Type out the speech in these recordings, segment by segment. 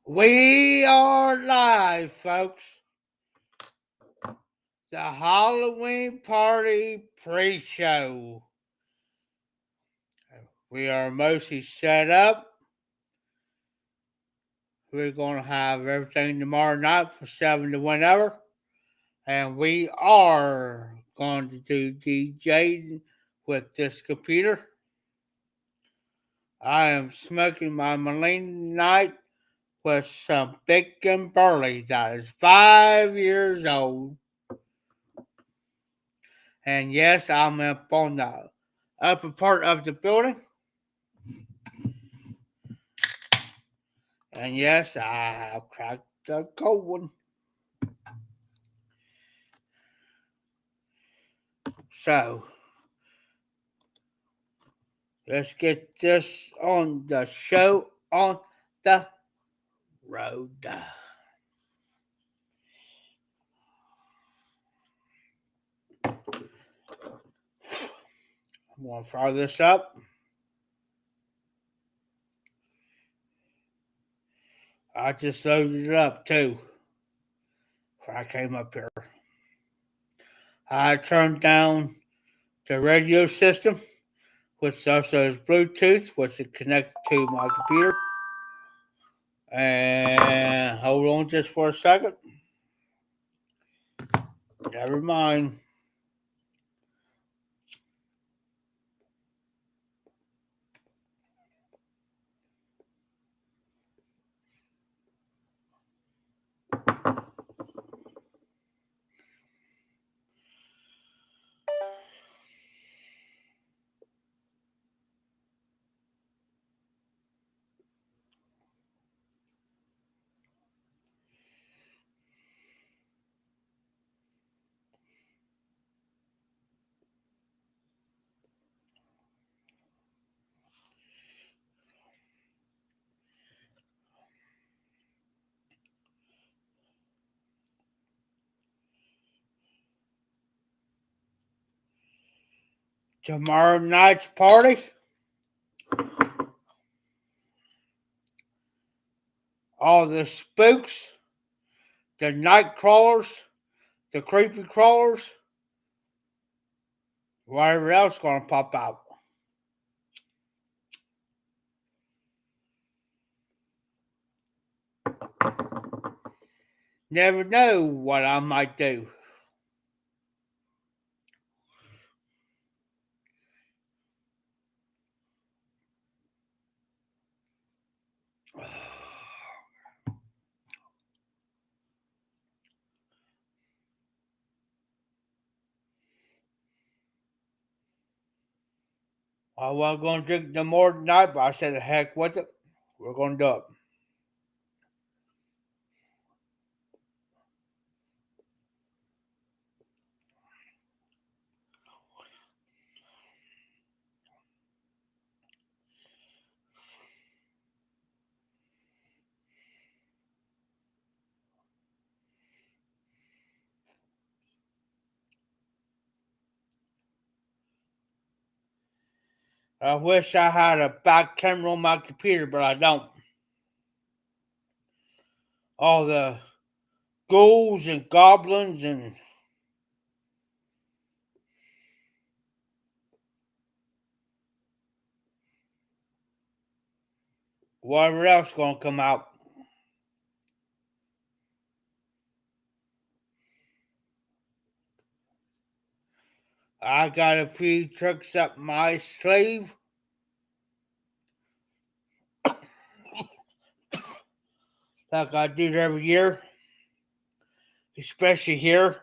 We are live, folks. The Halloween party pre-show. We are mostly set up. We're going to have everything tomorrow night from 7 to whenever. And we are going to do DJing with this computer. I am smoking my Malina Night with some bacon burley that is 5 years old. And yes, I'm up on the upper part of the building. And yes, I have cracked the cold one. So, let's get this on the show on the road. I'm going to fire this up. I just loaded it up too before I came up here. I turned down the radio system, which also is Bluetooth, which is connected to my computer. And hold on just for a second. Never mind. Tomorrow night's party, all the spooks, the night crawlers, the creepy crawlers, whatever else gonna pop out. Never know what I might do. I wasn't gonna drink no more tonight, but I said, heck with it. We're gonna do it. I wish I had a back camera on my computer, but I don't. All the ghouls and goblins and whatever else gonna come out. I got a few tricks up my sleeve, like I do every year, especially here.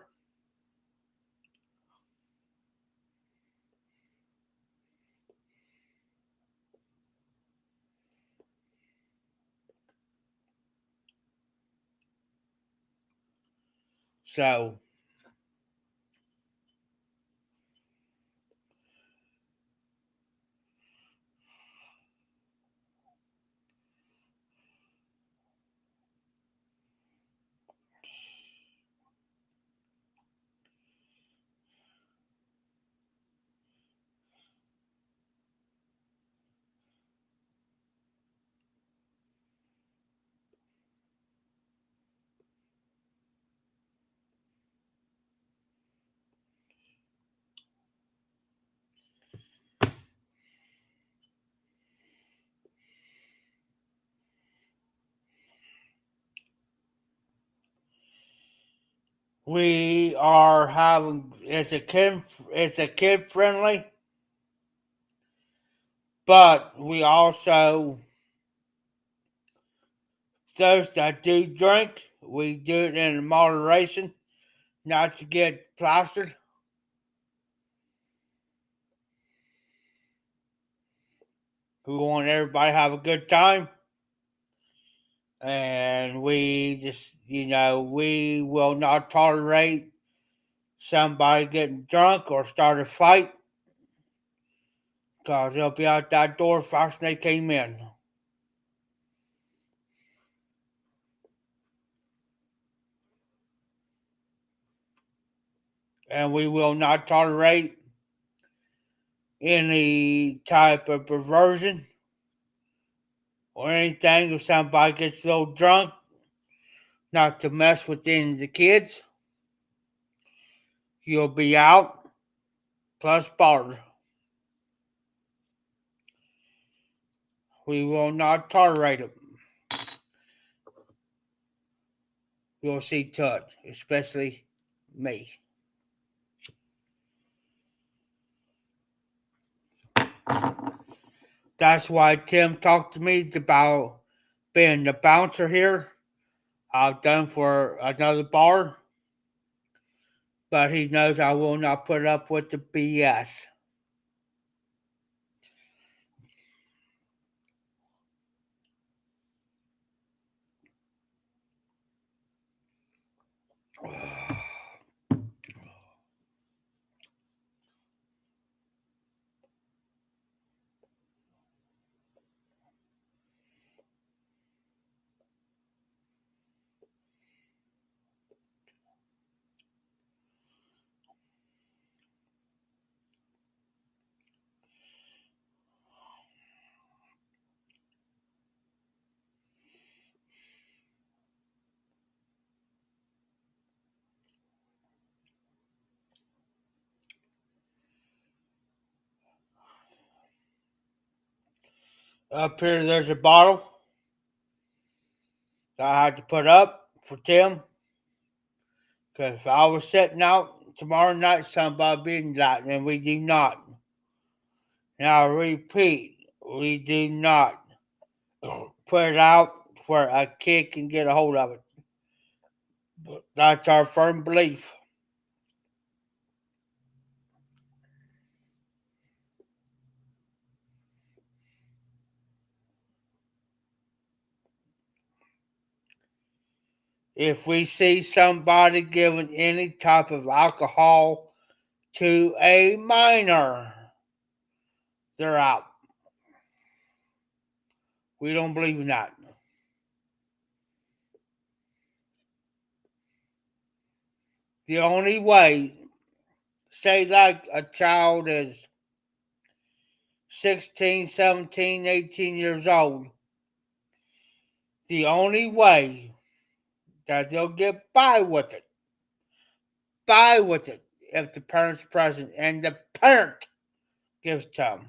So, We are having it's a kid friendly, but we also those that do drink, we do it in moderation, not to get plastered. We want everybody to have a good time, and we just we will not tolerate somebody getting drunk or start a fight because they'll be out that door faster than they came in. And we will not tolerate any type of perversion or anything if somebody gets so drunk not to mess with any of the kids. You'll be out plus barred. We will not tolerate it. You'll see to it, especially me. That's why Tim talked to me about being the bouncer here. I've done for another bar, but he knows I will not put up with the BS. Up here, there's a bottle that I had to put up for Tim. Because if I was setting out tomorrow night, somebody being that, and we do not. Now, I repeat, we do not put it out where a kid can get a hold of it. But that's our firm belief. If we see somebody giving any type of alcohol to a minor, they're out. We don't believe in that. The only way, say like a child is 16, 17, 18 years old, the only way that they'll get by with it, if the parent's present and the parent gives to them.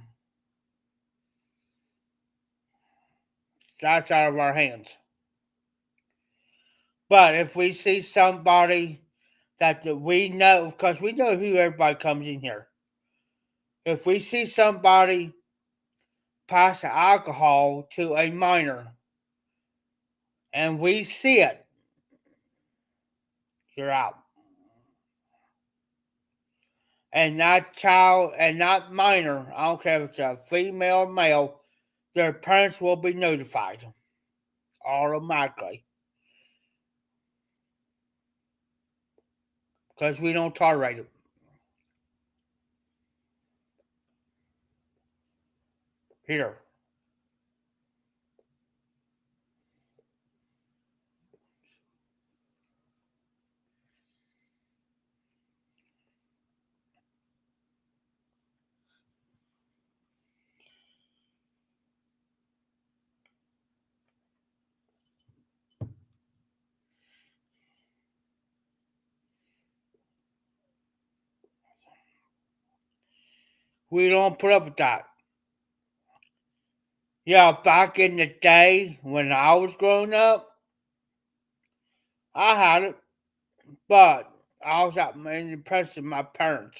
That's out of our hands. But if we see somebody that we know, because we know who everybody comes in here, if we see somebody pass alcohol to a minor and we see it, you're out. And that child and that minor, I don't care if it's a female or male, their parents will be notified automatically because we don't tolerate it here. We don't put up with that. Yeah, back in the day when I was growing up, I had it, but I was out in the presence of my parents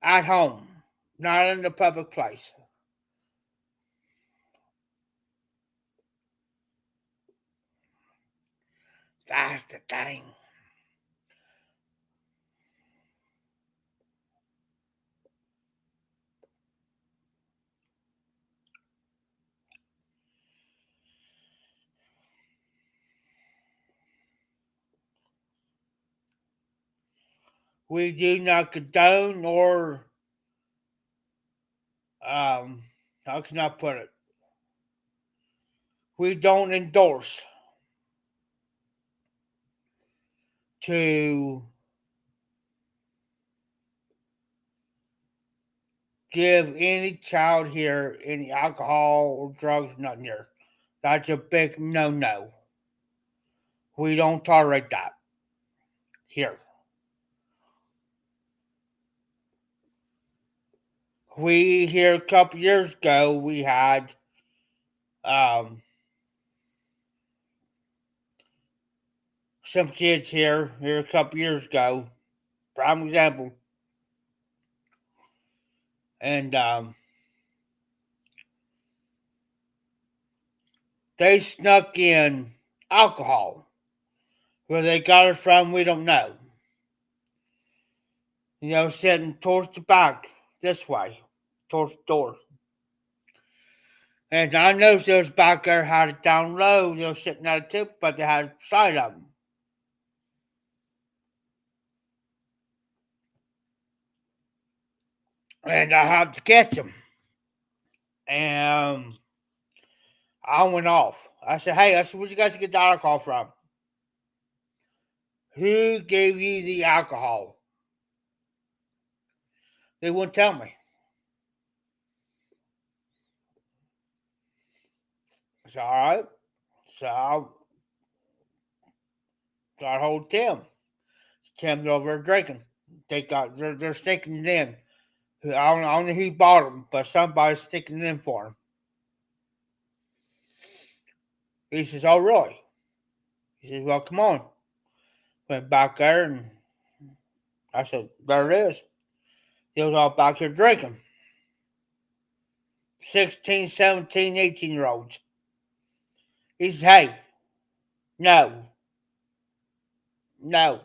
at home, not in the public place. That's the thing. We do not condone or um, how can I put it? We don't endorse to give any child here any alcohol or drugs, nothing here. That's a big no no. We don't tolerate that here. We here a couple years ago we had um, some kids here a couple years ago, prime example, and they snuck in alcohol. Where they got it from, we don't know. Sitting towards the back, this way, towards the door. And I noticed those back there had it down low. They were sitting at a tip, but they had sight of them. And I had to catch them. And I went off. I said, hey, where'd you guys get the alcohol from? Who gave you the alcohol? They wouldn't tell me. I said, all right. So I got hold of Tim. Tim's over there drinking. They're sneaking it in. I don't know who bought them, but somebody's sticking it in for him. He says, oh, really? He says, well, come on. Went back there, and I said, there it is. He was all back here drinking. 16, 17, 18 year olds. He says, hey, no, no.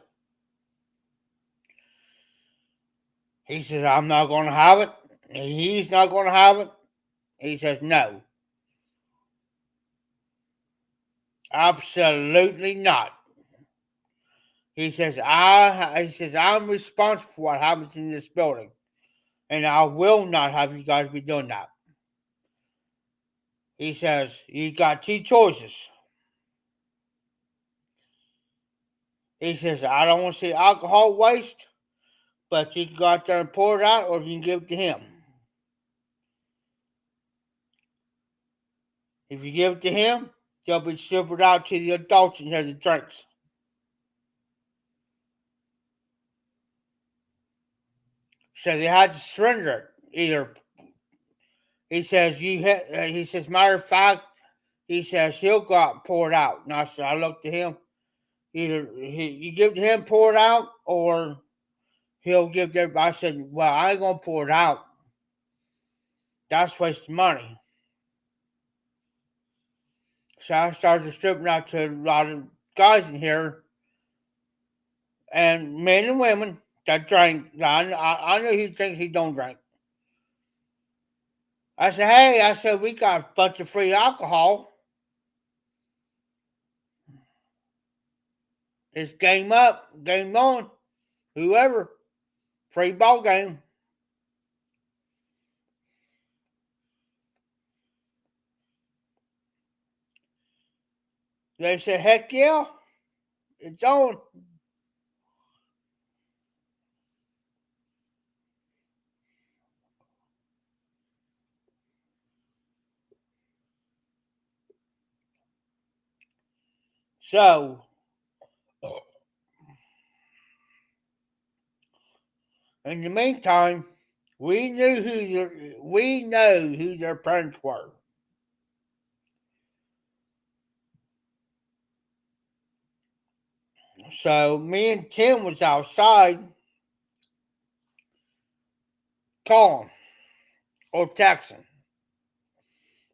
He says, I'm not going to have it. He's not going to have it. He says, no. Absolutely not. He says, I'm responsible for what happens in this building. And I will not have you guys be doing that. He says, you got two choices. He says, I don't want to see alcohol waste, but you can go out there and pour it out or you can give it to him. If you give it to him, they'll be shipped out to the adults and have the drinks. So they had to surrender it. Either he says he says, matter of fact, he says he'll go out and pour it out. And I looked at him. Either you give it to him, pour it out, or he'll give it to everybody. I said, well, I ain't gonna pour it out. That's wasting money. So I started distributing out to a lot of guys in here, and men and women that drink. I know he thinks he don't drink. I said, hey, we got a bunch of free alcohol. It's game up, game on, whoever. Free ball game. They said, heck yeah, it's on. So, in the meantime, we know who their parents were. So me and Tim was outside calling or texting.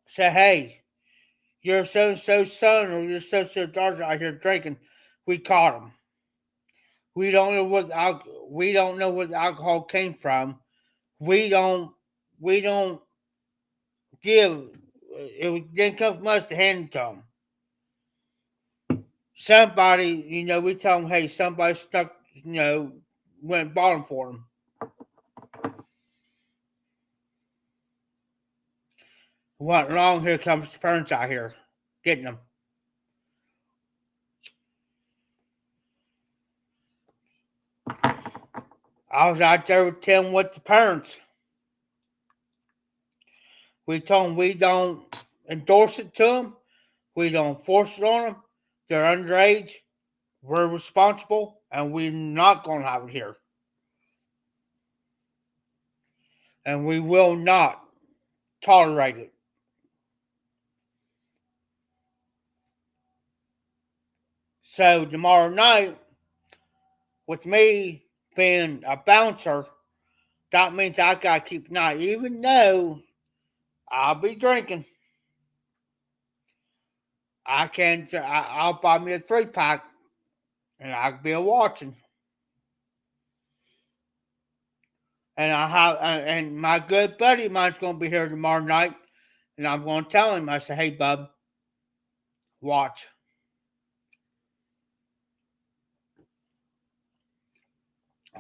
Say, hey, your so and so son or your so and so daughter out here drinking. We caught them. We don't know where the alcohol came from. We don't we don't give it didn't come from us to hand it to them. Somebody, we tell them, hey, somebody stuck, went and bought them for them. What long here comes the parents out here getting them. I was out there with Tim with the parents. We told them we don't endorse it to them. We don't force it on them. They're underage. We're responsible, and we're not going to have it here. And we will not tolerate it. So tomorrow night, with me being a bouncer, that means I gotta keep an eye. Even though I'll be drinking, I'll buy me a 3-pack, and I'll be watching. And and my good buddy of mine's gonna be here tomorrow night, and I'm gonna tell him. I say, hey, bub, watch.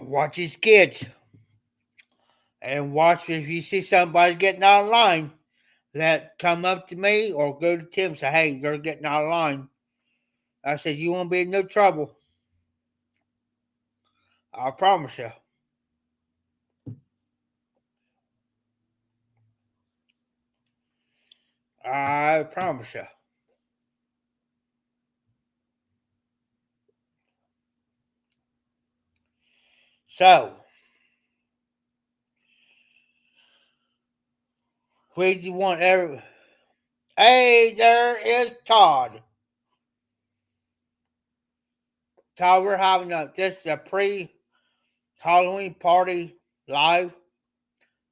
Watch these kids. And watch if you see somebody getting out of line, come up to me or go to Tim and say, hey, you're getting out of line. I said, you won't be in no trouble. I promise you. I promise you. So, we want every. Hey, there is Todd. Todd, we're having this is a pre-Halloween party live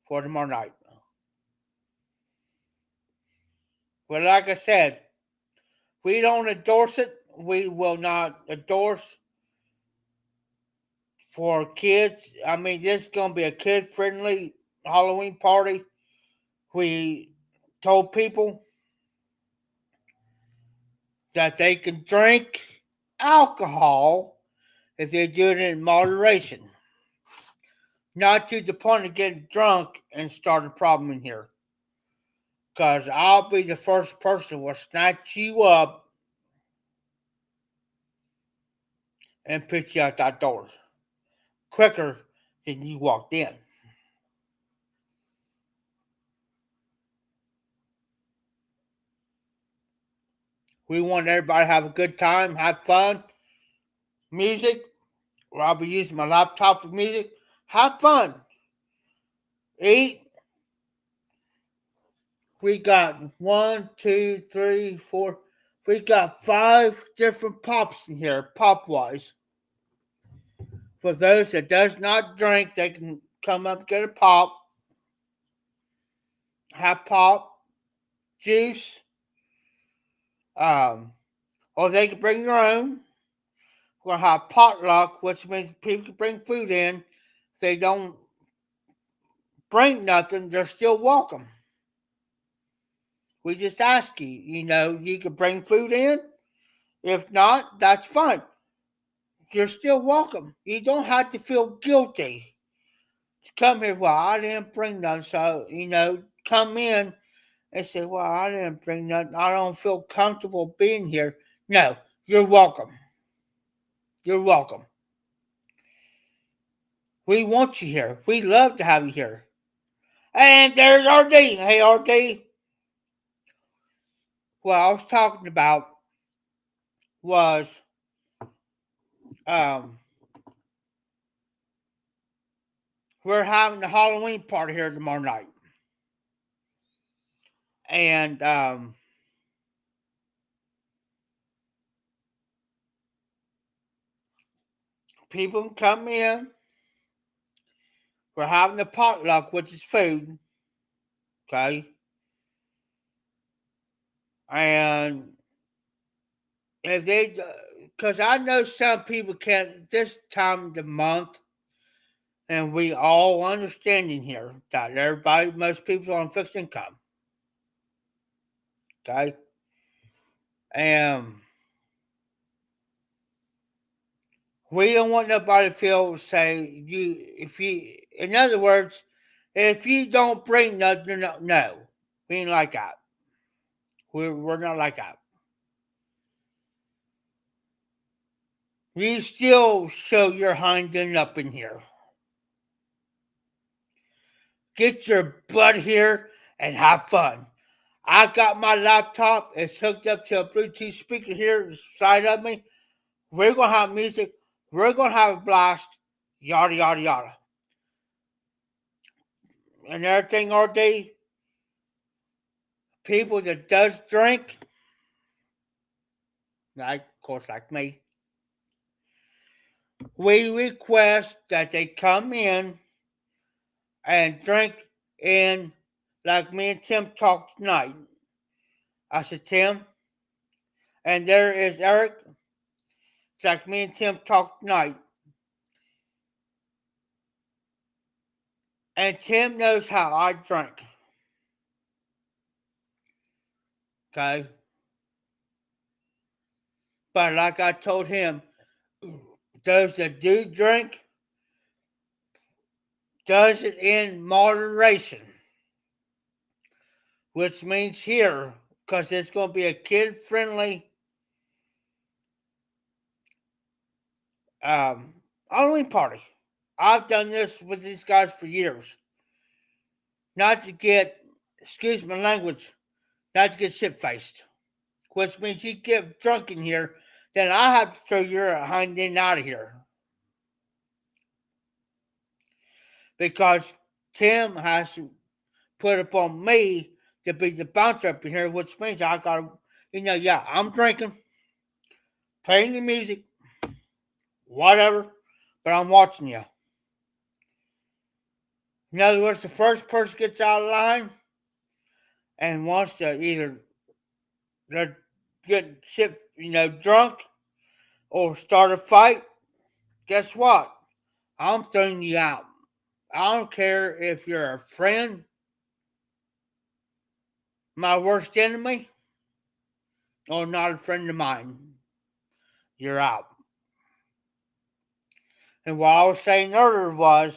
for tomorrow night. But like I said, we don't endorse it. We will not endorse for kids. I mean, this is going to be a kid-friendly Halloween party. We told people that they can drink alcohol if they do it in moderation. Not to the point of getting drunk and start a problem in here. Because I'll be the first person who will snatch you up and put you out that door quicker than you walked in. We want everybody to have a good time, have fun, music, or I'll be using my laptop for music. Have fun. Eat. We got 1, 2, 3, 4. We got 5 different pops in here, pop wise. For those that does not drink, they can come up and get a pop. Have pop, juice, or they can bring their own. We're gonna have potluck, which means people can bring food in. If they don't bring nothing, they're still welcome. We just ask you, you can bring food in. If not, that's fine. You're still welcome. You don't have to feel guilty to come here. Well, I didn't bring nothing, so come in and say, well, I didn't bring nothing. I don't feel comfortable being here. No, you're welcome. You're welcome. We want you here. We love to have you here. And there's RD. Hey, RD. What I was talking about was um, we're having the Halloween party here tomorrow night. And People can come in. We're having a potluck, which is food. Okay. And if they, because I know some people can't this time of the month, and we all understanding here that everybody, most people are on fixed income. Okay. And we don't want nobody to feel say you if you in other words, if you don't bring nothing, no, we ain't like that. We're not like that. You still show your hind end up in here. Get your butt here and have fun. I got my laptop. It's hooked up to a Bluetooth speaker here side of me. We're gonna have music. We're gonna have a blast. Yada yada yada. And everything all day. People that does drink, like of course like me, we request that they come in and drink in like me and Tim talked tonight. I said, Tim, and there is Eric. It's like me and Tim talked tonight. And Tim knows how I drink. Okay? But like I told him, those that do drink does it in moderation. Which means here, because it's going to be a kid friendly um, Halloween party. I've done this with these guys for years. Not to get, excuse my language, not to get shit faced. Which means you get drunk in here, then I have to throw your hind end out of here. Because Tim has to put upon me to be the bouncer up in here, which means I gotta, yeah, I'm drinking, playing the music, whatever, but I'm watching you. In other words, the first person gets out of line and wants to either get shit, drunk or start a fight, guess what? I'm throwing you out. I don't care if you're a friend, my worst enemy, or not a friend of mine. You're out. And what I was saying earlier was,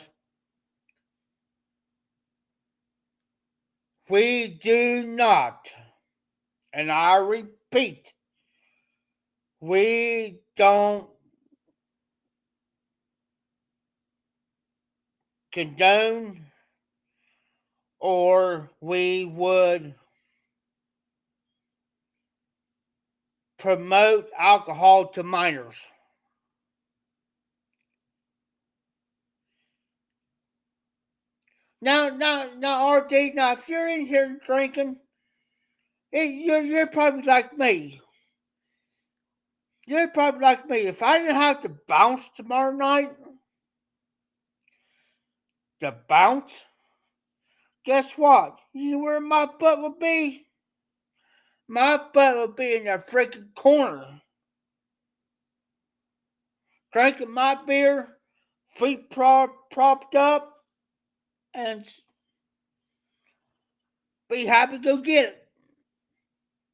we do not, and I repeat, we don't condone or we would promote alcohol to minors. Now, RD, now if you're in here drinking, you're probably like me. You're probably like me. If I didn't have to bounce tomorrow night, to bounce, guess what? You know where my butt would be? My butt would be in the freaking corner, drinking my beer, feet propped up, and be happy to go get it.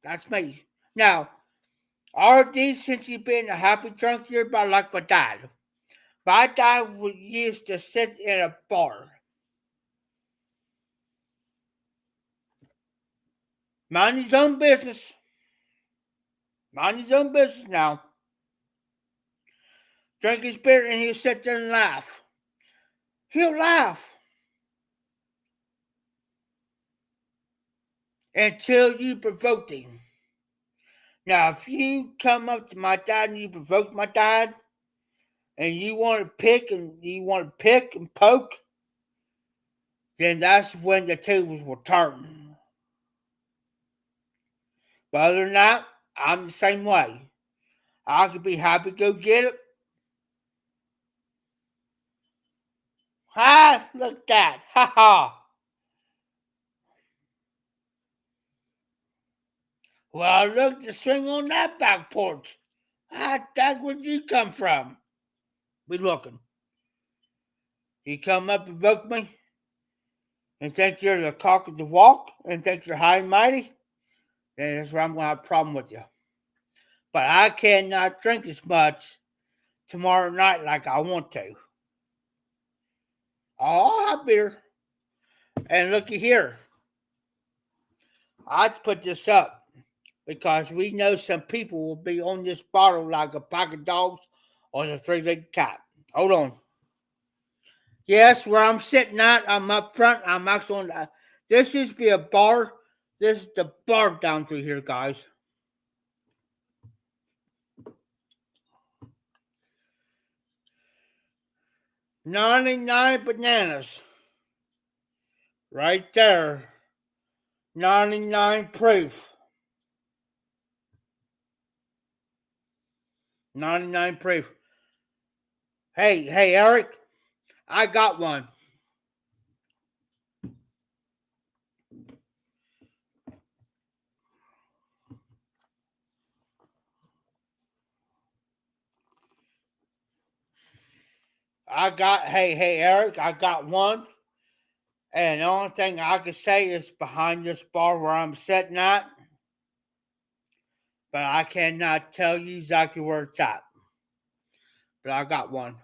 That's me. Now, RD, since you've been a happy drunk, you're about like my dad. My dad used to sit in a bar. Mind his own business. Mind his own business now. Drink his beer and he'll sit there and laugh. He'll laugh until you provoke him. Now, if you come up to my dad and you provoke my dad, and you want to pick and poke, then that's when the tables will turn. But other than that, I'm the same way. I could be happy to go get it, Ha! Look at that. Ha ha. Well, look, the swing on that back porch. Ah, that where'd you come from? We looking. You come up and book me and think you're the cock of the walk and think you're high and mighty? Then that's where I'm going to have a problem with you. But I cannot drink as much tomorrow night like I want to. I'll have beer. And looky here. I'd put this up because we know some people will be on this bottle like a pack of dogs or the three-legged cat. Hold on. Yes, where I'm sitting at, I'm up front. I'm actually on the, this used to be a bar. This is the bar down through here, guys. 99 bananas. Right there. 99 proof. 99 proof. Hey, Eric, I got one. Hey, Eric, I got one. And the only thing I can say is behind this bar where I'm sitting at. But I cannot tell you exactly where it's at. But I got one.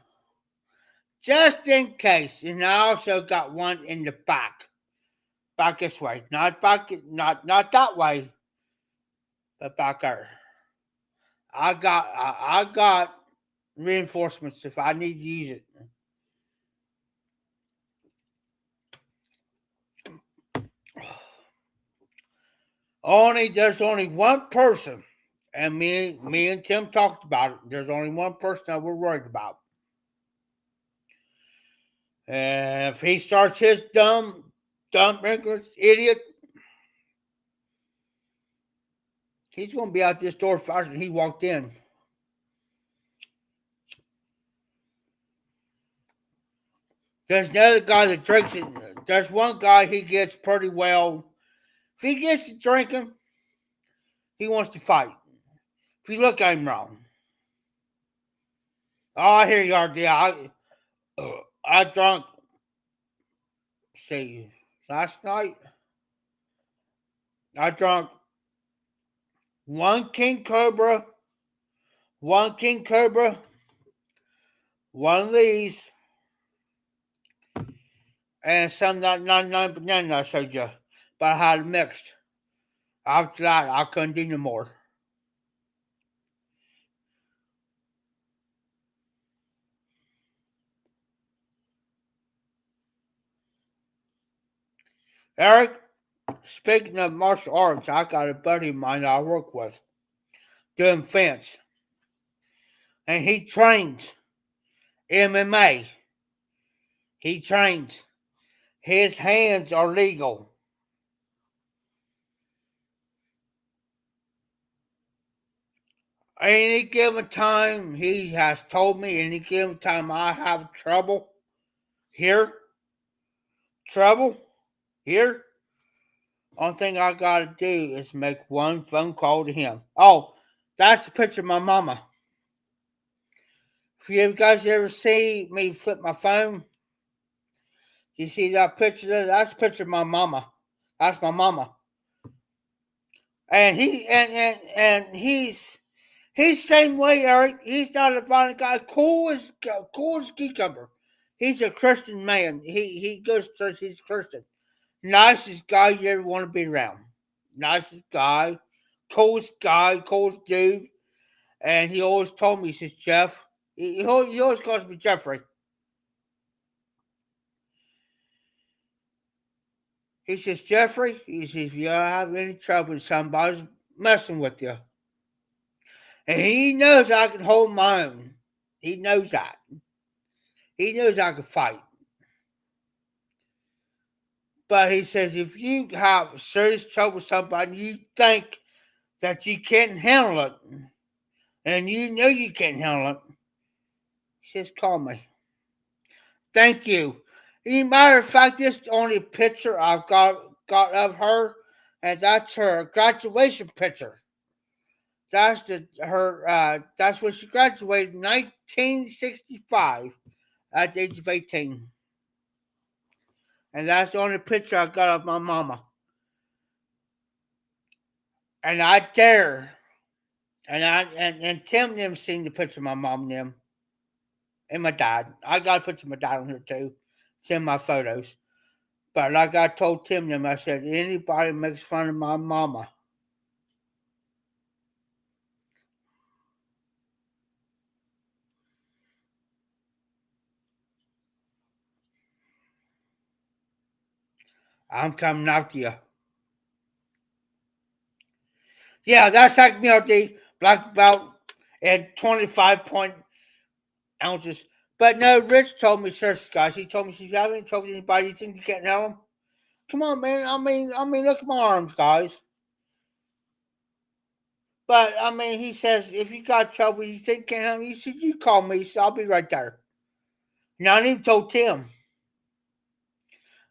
Just in case. And I also got one in the back. Back this way. Not that way. But back there. I got reinforcements if I need to use it. There's only one person, and me and Tim talked about it. There's only one person that we're worried about. And if he starts his dumb, ignorant, idiot, he's going to be out this door faster than he walked in. There's another guy that drinks it. There's one guy he gets pretty well. If he gets to drinking, he wants to fight. If you look at him wrong. Oh, here you are, yeah. I drank, see, last night, I drank one King Cobra, one of these, and some that 99 banana I showed you. But I had it mixed. After that, I couldn't do no more. Eric, speaking of martial arts, I got a buddy of mine that I work with doing fence. And he trains MMA. He trains. His hands are legal. Any given time, he has told me, any given time I have trouble here, only thing I gotta do is make one phone call to him. Oh, that's the picture of my mama. If you guys ever see me flip my phone, you see that picture there? That's a picture of my mama. That's my mama. And he's same way, Eric. He's not a violent guy. Cool as cucumber. He's a Christian man. He goes to church. He's a Christian. Nicest guy you ever want to be around. Nicest guy, coolest dude. And he always told me, he says, Jeff. He always calls me Jeffrey. He says, Jeffrey, he says, if you have any trouble, somebody's messing with you. And he knows I can hold my own. He knows that. He knows I can fight. But he says, if you have serious trouble with somebody and you think that you can't handle it, and you know you can't handle it, he says, call me. Thank you. Matter of fact, this is the only picture I've got of her, and that's her graduation picture. That's the her. That's when she graduated in 1965 at the age of 18, and that's the only picture I got of my mama. And I dare, and Tim them seen the picture of my mom and them and my dad. I got a picture of my dad on here too. It's in my photos. But like I told Tim them, I said anybody makes fun of my mama, I'm coming after you. Yeah, that's like me out the black belt at 25 ounces. But no, Rich told me, search guys. He told me, if you haven't told anybody, you think you can't help him? Come on, man. I mean, look at my arms, guys. But I mean, he says, if you got trouble, you think you can't help me, he said, you call me, so I'll be right there. Now, I even told Tim.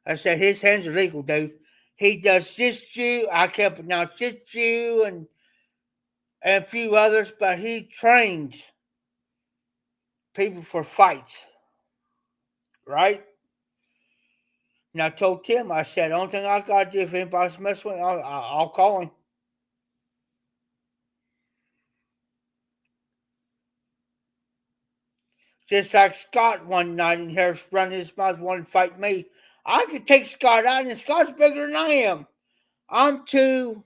I said, his hands are legal, dude. He does jiu. I can't pronounce jiu and a few others, but he trains people for fights, right? And I told Tim, I said, the only thing I got to do if anybody's messing with me, I'll call him. Just like Scott one night in here running his mouth wanting to fight me. I could take Scott out, and Scott's bigger than I am. I'm two.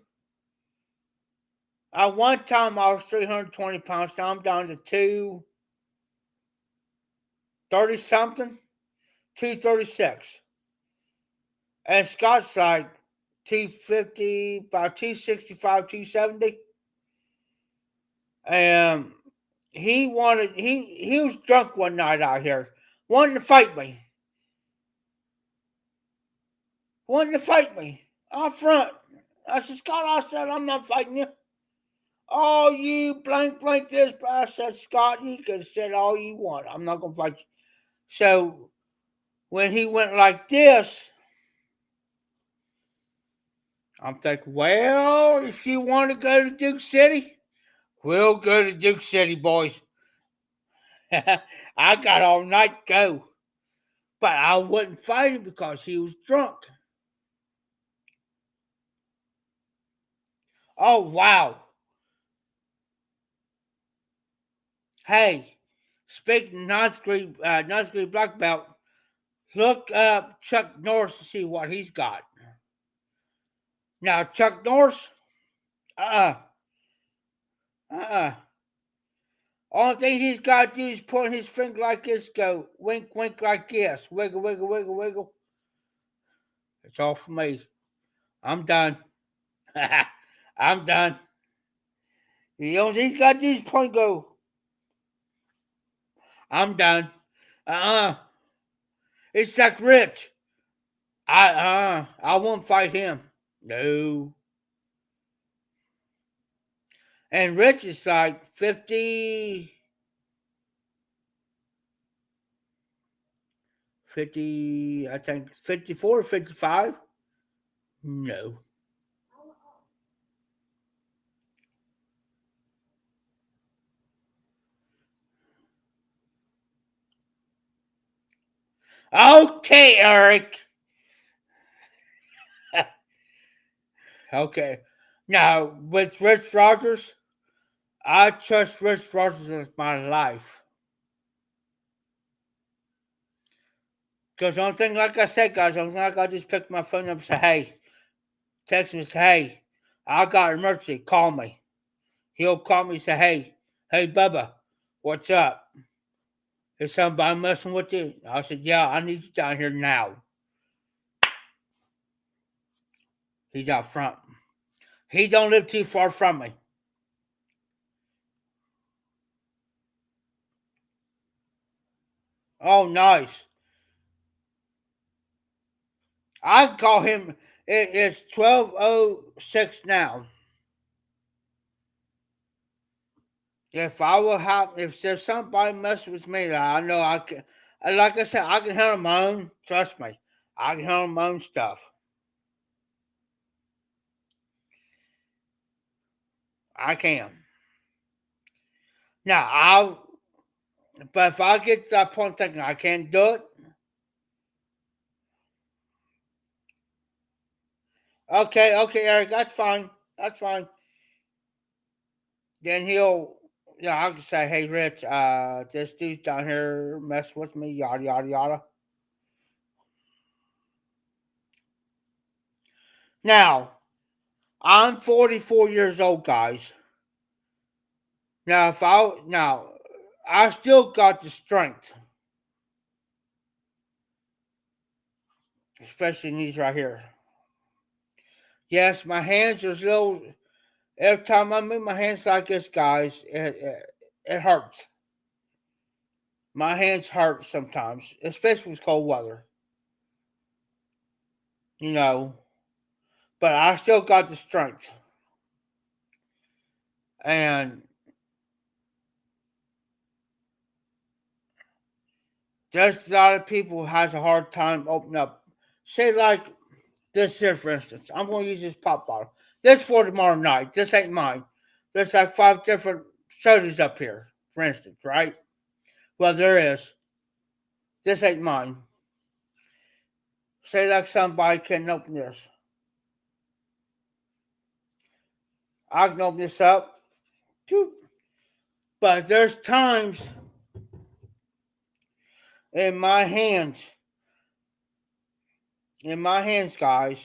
At one time, I was 320 pounds. Now I'm down to 230 something, 236. And Scott's like 250, about 265, 270. And he was drunk one night out here, wanting to fight me. Wanting to fight me. Out front. I said, Scott, I said, I'm not fighting you. Oh, you blank blank this. But I said, Scott, you can say all you want. I'm not gonna fight you. So when he went like this, I'm thinking, well, if you want to go to Duke City, we'll go to Duke City, boys. I got all night to go. But I wouldn't fight him because he was drunk. Oh, wow. Hey, speaking ninth degree black belt, look up Chuck Norris to see what he's got. Now, Chuck Norris, uh uh only thing he's got to do is point his finger like this, go wink, wink like this, wiggle, wiggle, wiggle, wiggle. It's all for me. I'm done. I'm done. The only thing he's got to do is point, go. I'm done. It's like Rich. I won't fight him. No. And Rich is like 50, 50. I think 54 or 55. No. Okay, Eric. Okay. Now, with Rich Rogers, I trust Rich Rogers with my life. Because the only thing, like I said, guys, the only thing I got to just pick my phone up and say, hey, text me and say, hey, I got an emergency, call me. He'll call me and say, hey, Bubba, what's up? Is somebody messing with you? I said, yeah, I need you down here now. He's out front. He don't live too far from me. Oh, nice. I can call him. It's 12:06 now. If there's somebody messing with me, I know I can. And like I said, I can handle my own. Trust me, I can handle my own stuff. I can. Now, but if I get to that point thinking I can't do it, okay, okay, Eric, that's fine. That's fine. Then I can say, hey, Rich, this dude's down here messing with me, yada, yada, yada. Now, I'm 44 years old, guys. Now, I still got the strength, especially in these right here. Yes, my hands are little. Every time I move my hands like this, guys, it hurts. My hands hurt sometimes, especially with cold weather. You know, but I still got the strength. And there's a lot of people who has a hard time opening up. Say like this here, for instance. I'm going to use this pop bottle. This for tomorrow night. This ain't mine. There's like 5 different sodas up here, for instance, right? Well, there is. This ain't mine. Say like somebody can open this. I can open this up. But there's times in my hands, guys,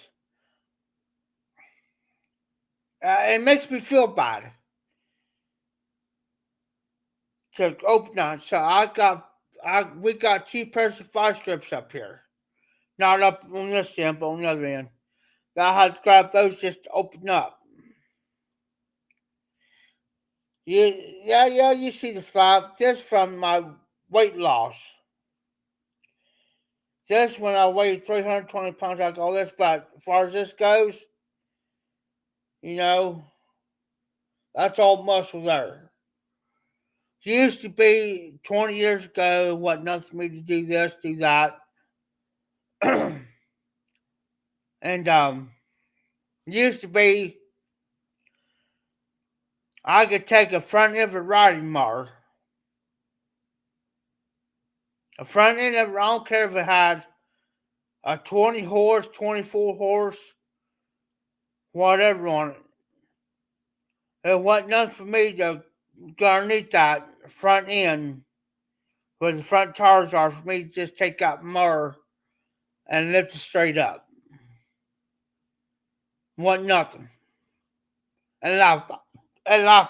it makes me feel bad to open that. So we got 2 pairs of 5 strips up here. Not up on this end, but on the other end. I had to grab those just to open up. Yeah, you see the flap. This from my weight loss. This when I weighed 320 pounds, I go this, but as far as this goes, you know, that's all muscle there. It used to be 20 years ago, what nothing for me to do this, do that. And it used to be I could take a front end of a riding mower. A front end of it, I don't care if it had a 20 horse, 24 horse, whatever on it. It wasn't nothing for me to go underneath that front end where the front tires are for me to just take that mower and lift it straight up. Wasn't nothing. And laugh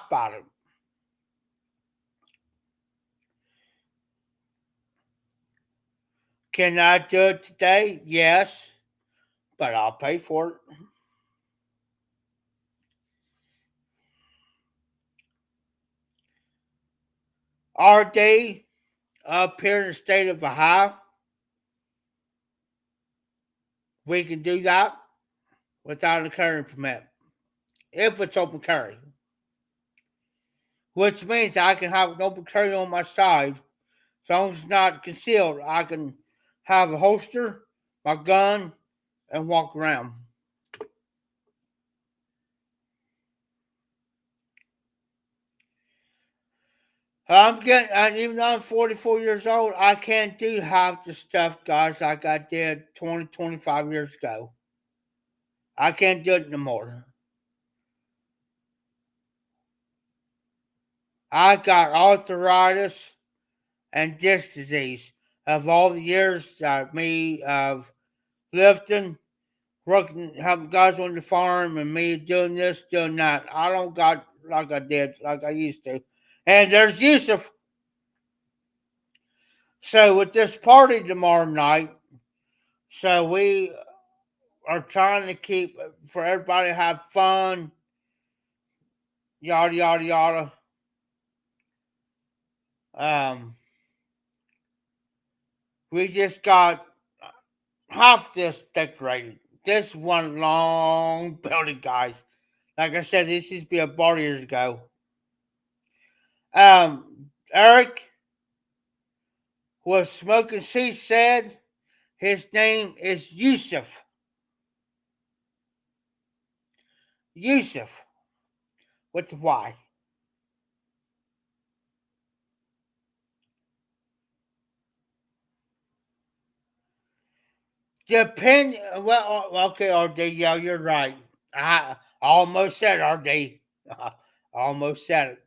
about it. Can I do it today? Yes, but I'll pay for it. Our day up here in the state of Ohio, we can do that without a carry permit if it's open carry, which means I can have an open carry on my side. As long as it's not concealed, I can have a holster, my gun, and walk around. Even though I'm 44 years old, I can't do half the stuff, guys, like I did 20, 25 years ago. I can't do it no more. I got arthritis and disc disease of all the years that me of lifting, working, helping guys on the farm, and me doing this, doing that. I don't got like I did, like I used to. And there's Yusuf. So with this party tomorrow night, so we are trying to keep for everybody to have fun, yada yada yada. Um, we just got half this decorated. This one long building, guys. Like I said, this used to be a bar years ago. Eric, What Smoking C said, his name is Yusuf. Yusuf. With the Y. Depend. Well, okay, RD. Yeah, you're right. I almost said RD. Almost said it.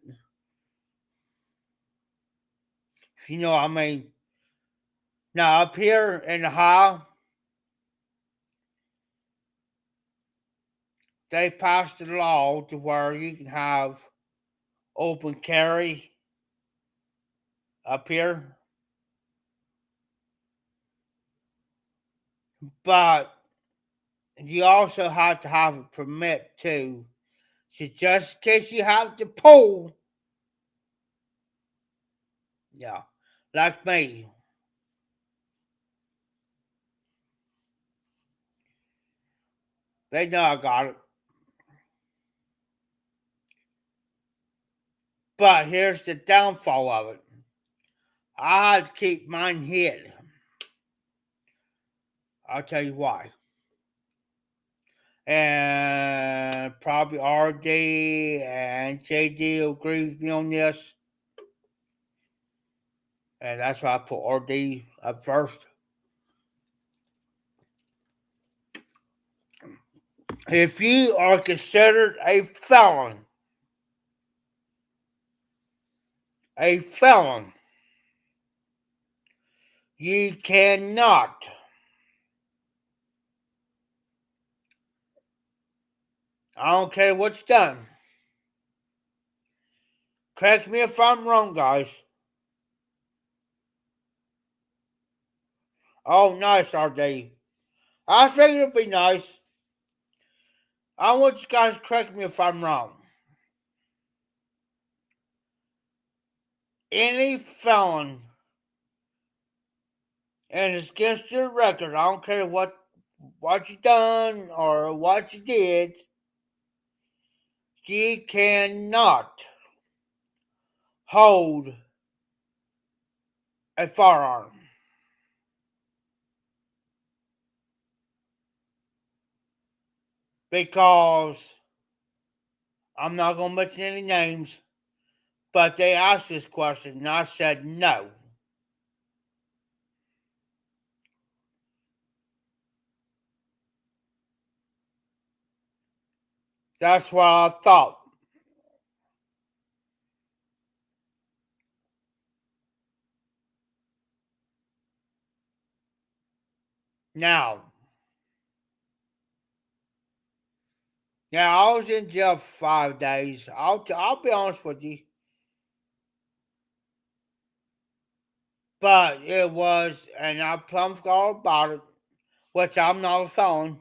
If you know what I mean. Now, up here in Ohio, they passed a law to where you can have open carry up here, but you also have to have a permit too. So just in case you have to pull, yeah, like me, they know I got it. But here's the downfall of it. I had to keep mine hid. I'll tell you why. And probably RD and JD will agree with me on this. And that's why I put RD up first. If you are considered a felon, you cannot, I don't care what's done. Correct me if I'm wrong, guys. Oh, nice, RD. I figured it'd be nice. I want you guys to correct me if I'm wrong. Any felon, and it's against your record, I don't care what you done or what you did, you cannot hold a firearm. Because I'm not going to mention any names, but they asked this question and I said no. That's what I thought. Now, I was in jail for 5 days. I'll be honest with you, but it was, and I plumb forgot all about it, which I'm not a felon.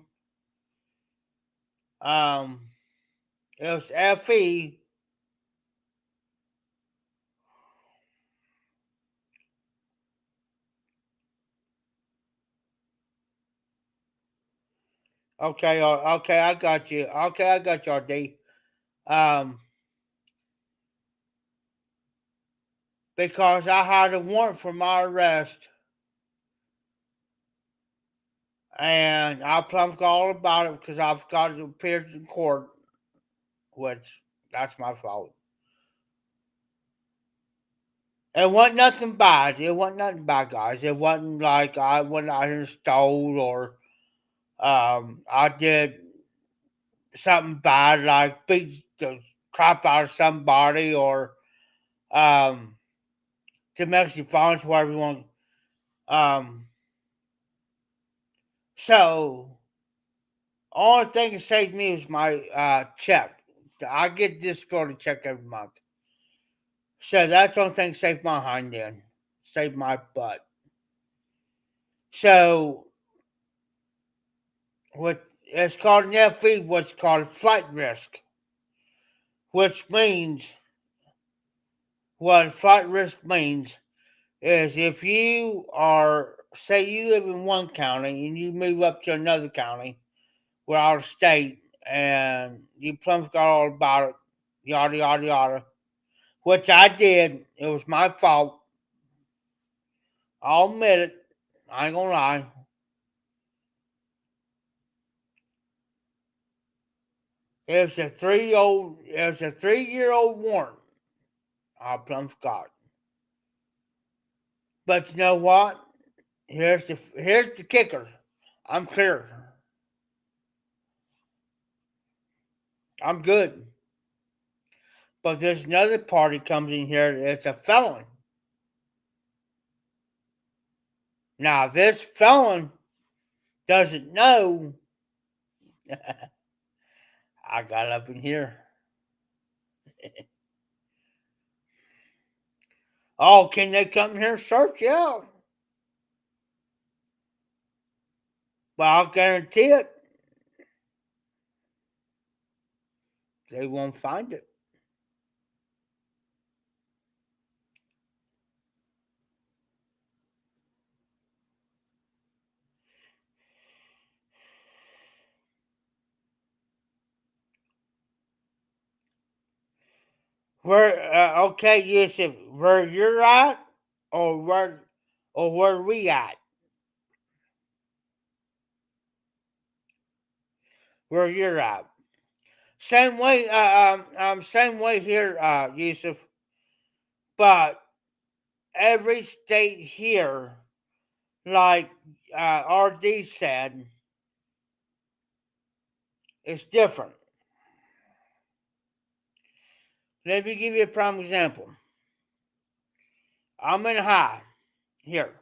Um, it was FE. Okay, okay, I got you. Okay, I got you, RD. Um, because I had a warrant for my arrest, and I plumb forgot all about it because I've got to appear in court, which that's my fault. It wasn't nothing bad. It wasn't nothing bad, guys. It wasn't like I went out and stole or I did something bad like beat the crap out of somebody or um, domestic violence, whatever you want. Um, so only thing that saved me was my check. I get disability check every month. So that's the only thing that saved my hind end. Saved my butt. So what it's called an FE, what's called flight risk, which means what flight risk means is if you are, say, you live in one county and you move up to another county, we're out of state, and you plumb forgot all about it, yada yada yada, which I did. It was my fault. I'll admit it. I ain't gonna lie. It was a 3-year-old warrant. I plumb forgot. But you know what? Here's the kicker. I'm clear. I'm good. But there's another party comes in here that's a felon. Now this felon doesn't know I got up in here. Oh, can they come here and search? Yeah. But I'll guarantee it, they won't find it. Okay, Yusuf, where you're at, or where we at? Where you're at? Same way here, Yusuf. But every state here, like RD said, is different. Let me give you a prime example. I'm in high here.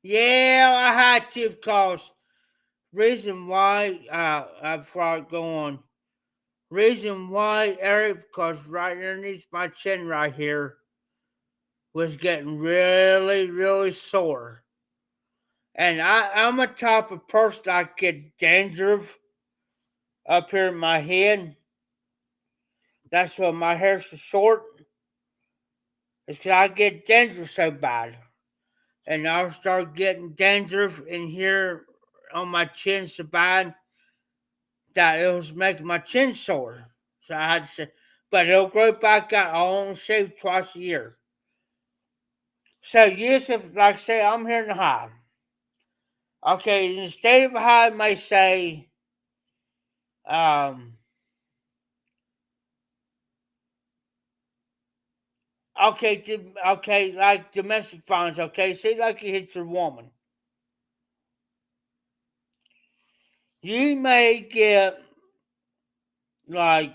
Yeah, I had to because reason why before I go on, reason why Eric, because right underneath my chin right here was getting really sore. And I'm a type of person I get dandruff up here in my head. That's why my hair's so short. It's because I get dandruff so bad. And I'll start getting dandruff in here on my chin so bad that it was making my chin sore. So I had to say, but it'll grow back out. I'll only shave twice a year. So, yes, if, like I say, I'm here in the high. Okay, in the state of Ohio, may say, um, okay, like domestic violence. Okay, say like you hit your woman, you may get like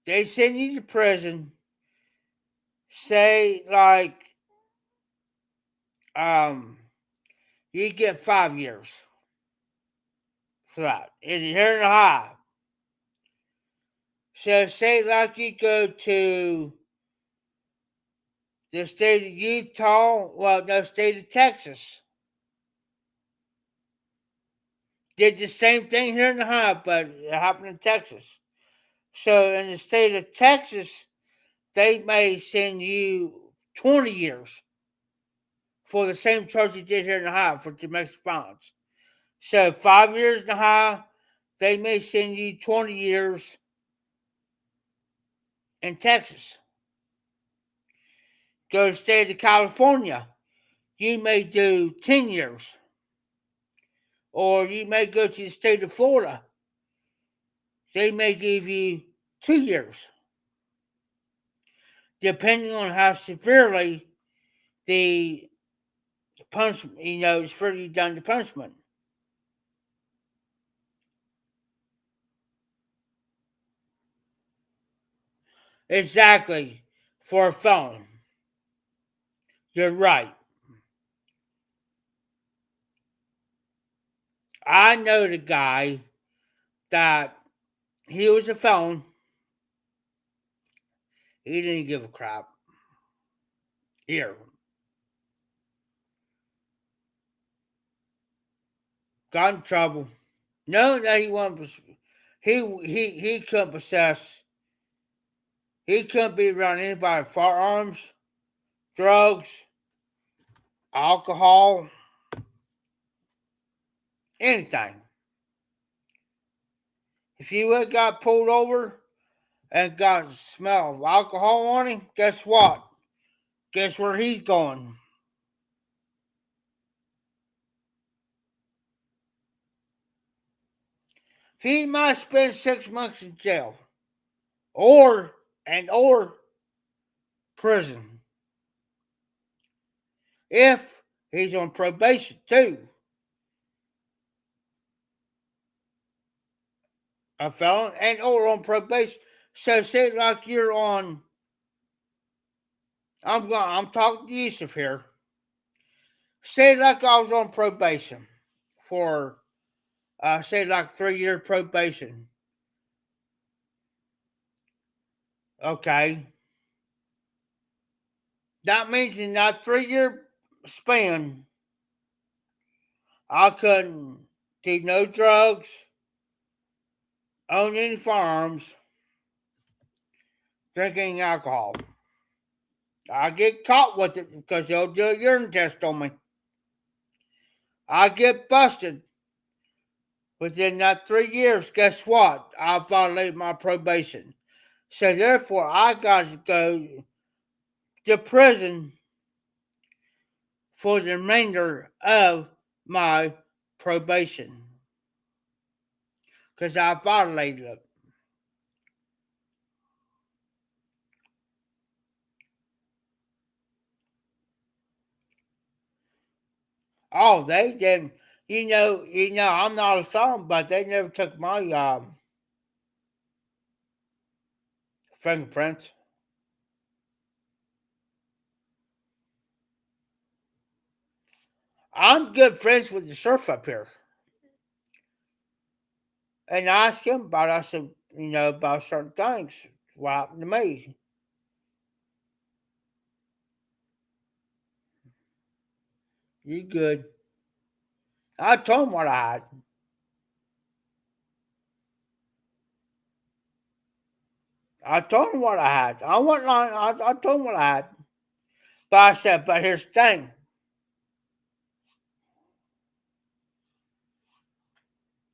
they send you to prison. Say like um, you get 5 years for that. And here in Ohio, so say like you go to the state of Utah, well, no, state of Texas. Did the same thing here in Ohio, but it happened in Texas. So in the state of Texas, they may send you 20 years for the same charge you did here in Ohio for domestic violence. So 5 years in Ohio, they may send you 20 years in Texas. Go to the state of California, you may do 10 years. Or you may go to the state of Florida, they may give you 2 years, depending on how severely the punishment, severely done the punishment. Exactly, for a felon. You're right. I know the guy that he was a felon. He didn't give a crap. Here, got in trouble. No, that he wasn't. He couldn't possess. He couldn't be around anybody with firearms, drugs, alcohol, anything. If you had got pulled over and got a smell of alcohol on him, guess what? Guess where he's going? He might spend 6 months in jail or prison if he's on probation too. A felon and or on probation. So say like you're on. I'm talking to Yusuf here. Say like I was on probation for say like 3 year probation. Okay, that means in that 3 year span, I couldn't do no drugs, own any firearms, drink any alcohol. I get caught with it because they'll do a urine test on me. I get busted within that 3 years. Guess what? I violated my probation. So therefore, I got to go to prison for the remainder of my probation because I violated it. Oh, they didn't. I'm not a felon, but they never took my fingerprints. I'm good friends with the sheriff up here, and I asked him about. I said, about certain things. What happened to me? You good? I told him what I had. I told him what I had. I went on. I told him what I had. But I said, but here's the thing.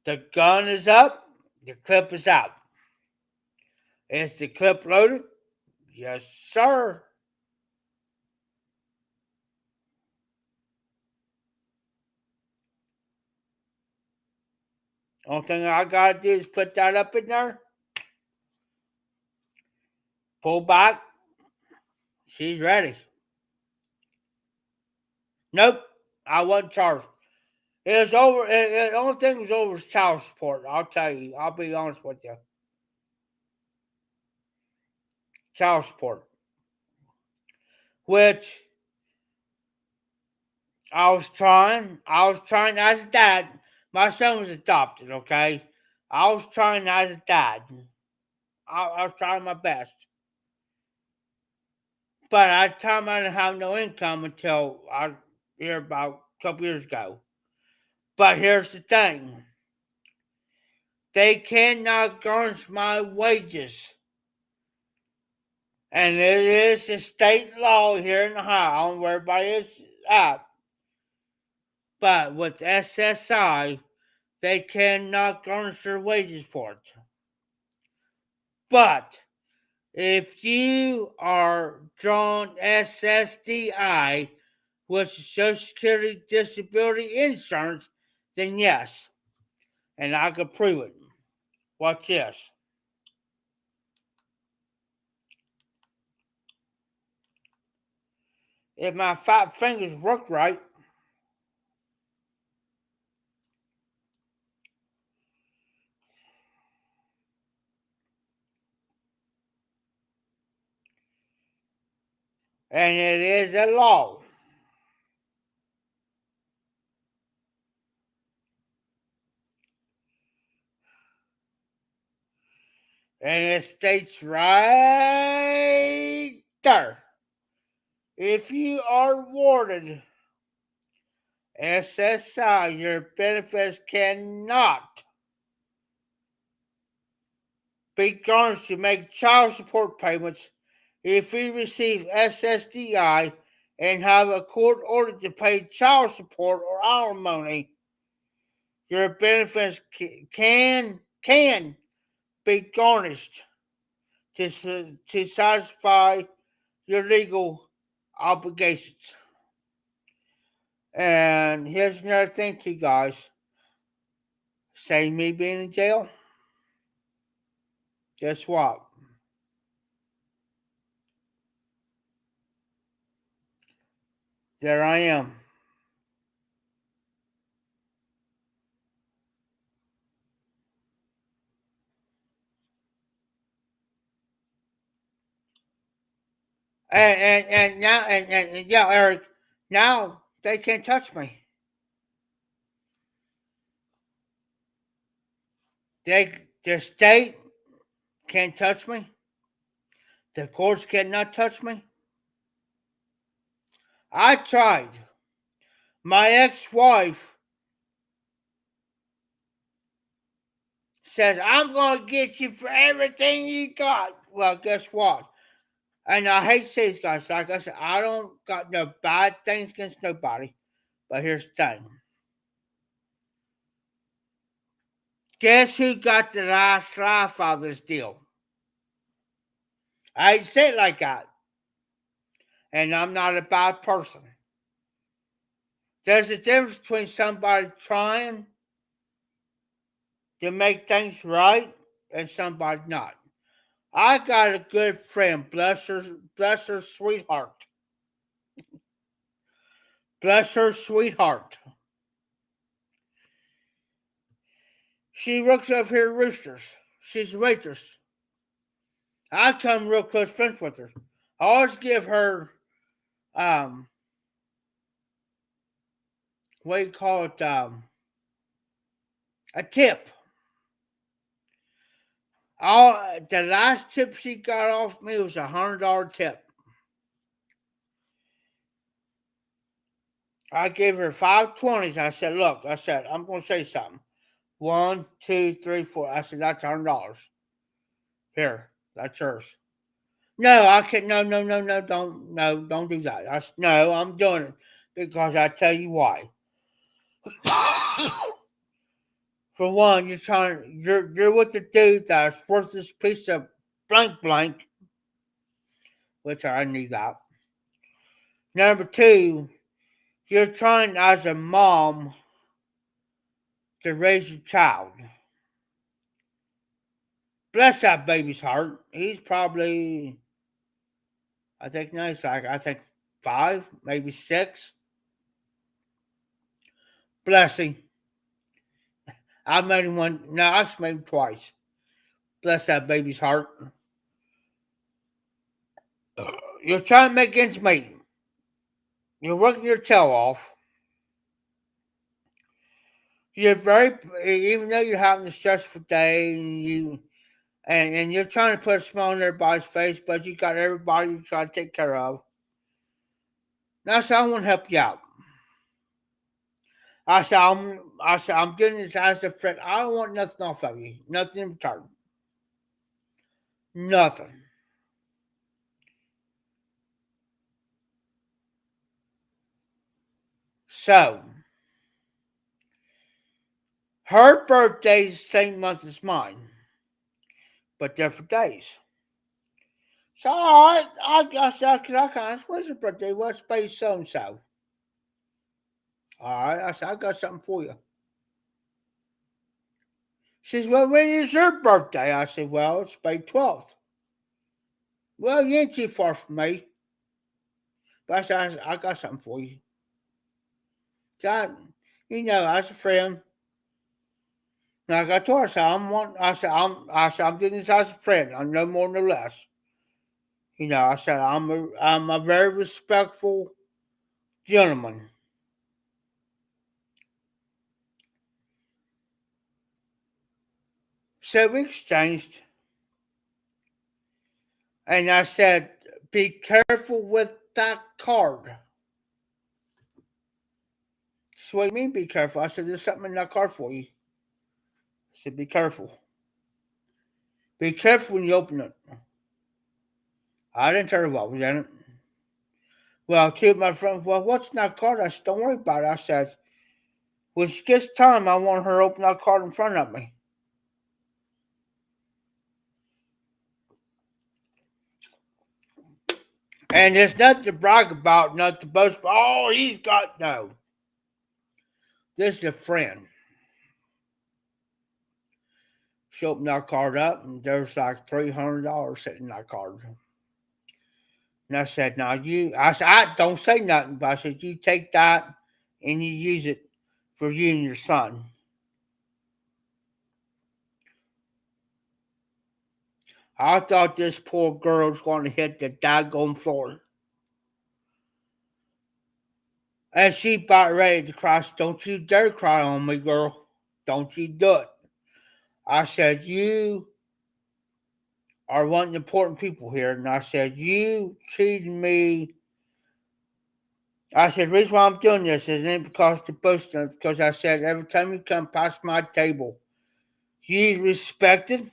The gun is up. The clip is out. Is the clip loaded? Yes, sir. Only thing I gotta do is put that up in there, pull back. She's ready. Nope, I wasn't charged. It was over. The only thing was over was child support. I'll tell you. I'll be honest with you. Child support, which I was trying as a dad. My son was adopted, okay? I was trying as a dad. I was trying my best. But at the time, I didn't have no income until I here about a couple years ago. But here's the thing: they cannot garnish my wages, and it is the state law here in Ohio where everybody is at. But with SSI, they cannot garnish their wages for it. But if you are drawn SSDI, which is Social Security Disability Insurance, then yes, and I can prove it. Watch this. If my fat fingers work right, and it is a law, and it states right there, if you are awarded SSI, your benefits cannot be garnished to make child support payments if you receive SSDI and have a court order to pay child support or alimony. Your benefits can be garnished to satisfy your legal obligations. And here's another thing to you guys. Say me being in jail, guess what? There I am. And now and yeah, Eric, now they can't touch me. The state can't touch me. The courts cannot touch me. I tried. My ex-wife says I'm gonna get you for everything you got. Well, guess what? And I hate to say this, guys. Like I said, I don't got no bad things against nobody. But here's the thing. Guess who got the last laugh out of this deal? I hate to say it like that. And I'm not a bad person. There's a difference between somebody trying to make things right and somebody not. I got a good friend, bless her sweetheart. Bless her sweetheart. She works up here at Roosters. She's a waitress. I come real close friends with her. I always give her um what do you call it? A tip. All the last tip she got off me was $100 tip. I gave her 5 20s. I said, look, I said, I'm gonna say something. 1, 2, 3, 4. I said, that's $100. Here, that's yours. No, I can't. No, no, no, no. Don't do that. No, I'm doing it because I tell you why. For one, you're with the dude that's worth this piece of blank blank, which I need that. Number two, you're trying as a mom to raise your child. Bless that baby's heart. He's probably, I think now he's like, I think 5, maybe 6. Bless him. I've made him one. No, I've made him twice. Bless that baby's heart. You're trying to make ends meet. You're working your tail off. You're very, even though you're having a stressful day, and you're trying to put a smile on everybody's face, but you got everybody you try to take care of. Now, so I want to help you out. I'm doing this as a friend. I don't want nothing off of you. Nothing in return. Nothing. So, her birthday's the same month as mine, but different days. So, all right, I said, I can ask, when's your birthday? What's space so and so? All right, I said, I got something for you. She says, well, when is your birthday? I said, well, it's May 12th. Well, you ain't too far from me. But I got something for you. God, as a friend, like I told her, I said, I'm doing this as a friend. I'm no more, no less. I said, I'm a very respectful gentleman. So we exchanged, and I said, be careful with that card. So what do you mean, be careful? I said, there's something in that card for you. I said, be careful. Be careful when you open it. I didn't tell her what was in it. Well, two of my friends, well, what's in that card? I said, don't worry about it. I said, when she gets time, I want her to open that card in front of me. And there's nothing to brag about, nothing to boast about. Oh, he's got no. This is a friend. She opened our card up, and there was like $300 sitting in that card. And I said, "Now I said, I don't say nothing, but I said, you take that and you use it for you and your son." I thought this poor girl was going to hit the daggone floor. And she about ready to cry. "Don't you dare cry on me, girl. Don't you do it." I said, "You are one of the important people here." And I said, "You cheated me." I said, "The reason why I'm doing this isn't because to boast, because I said every time you come past my table, you respected."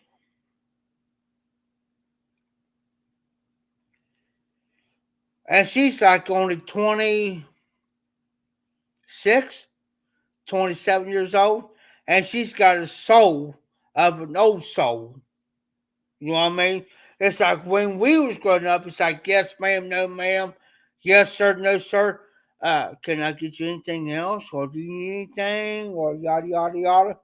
And she's like only 26, 27 years old. And she's got a soul of an old soul. You know what I mean? It's like when we was growing up, it's like, yes, ma'am, no, ma'am. Yes, sir, no, sir. Can I get you anything else? Or do you need anything? Or yada, yada, yada.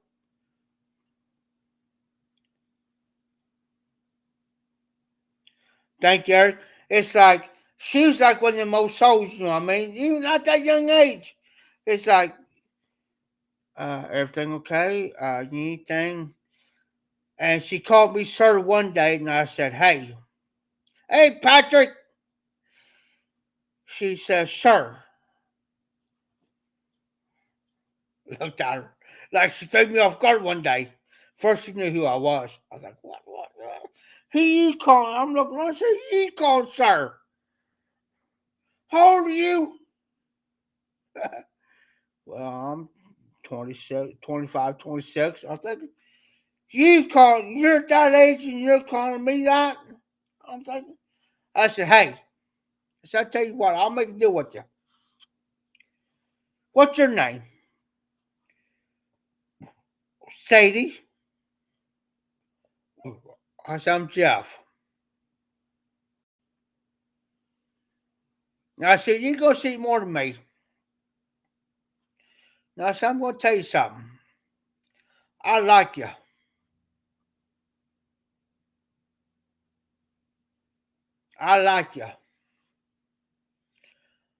Thank you, Eric. It's like, she was like one of the most souls, you know what I mean? Even at that young age. It's like, everything okay? You need anything? And she called me sir one day, and I said, hey, Patrick. She says, "Sir." Looked at her like she threw me off guard one day. First, she knew who I was. I was like, what? Who you calling? I'm looking around. I said, "Who you calling, sir? How old are you?" Well, I'm 26, 25, 26. I was thinking, you're that age and you're calling me that? I'm thinking, I said, "Hey," I said, "I tell you what, I'll make a deal with you. What's your name?" "Sadie." I said, "I'm Jeff." And I said, "You go see more than me." Now, I said, "I'm going to tell you something. I like you. I like you."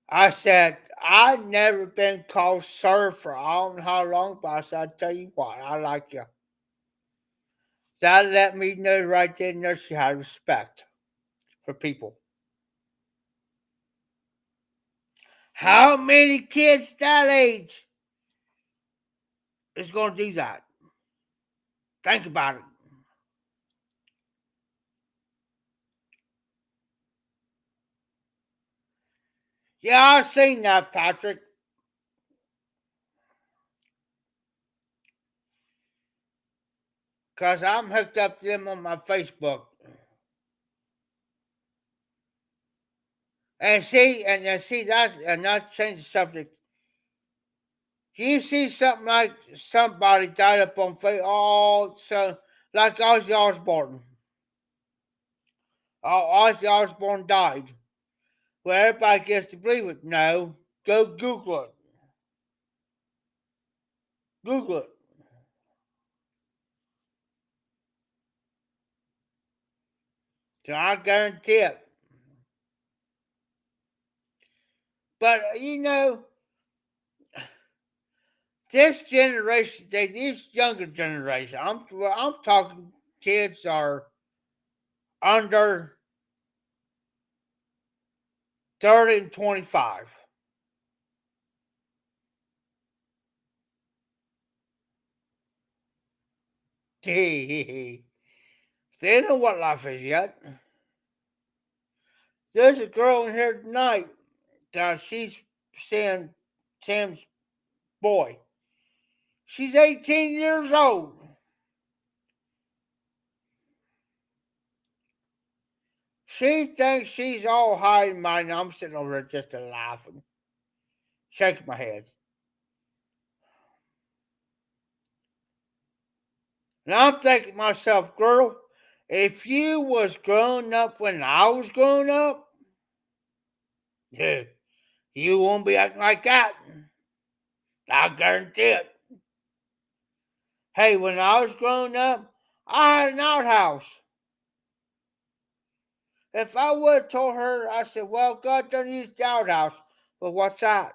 I said, "I never been called sir for I don't know how long, but I said, I tell you what, I like you." That let me know right then and there she had respect for people. How many kids that age is going to do that? Think about it. Yeah, I've seen that, Patrick, because I'm hooked up to them on my Facebook. And see, that's change the subject. You see something like somebody died up on Facebook, oh, so like Ozzy Osbourne. Oh, Ozzy Osbourne died. Well, everybody gets to believe it. No, go Google it. Google it. So I guarantee it. But this generation, this younger generation, I'm talking kids are under 30 and 25. They don't know what life is yet. There's a girl in here tonight that she's seeing Tim's boy. She's 18 years old. She thinks she's all high and mighty. I'm sitting over there just laughing, shaking my head. And I'm thinking to myself, girl, if you was growing up when I was growing up, You won't be acting like that. I guarantee it. Hey, when I was growing up, I had an outhouse. If I would have told her, I said, well, God done used the outhouse. But what's that?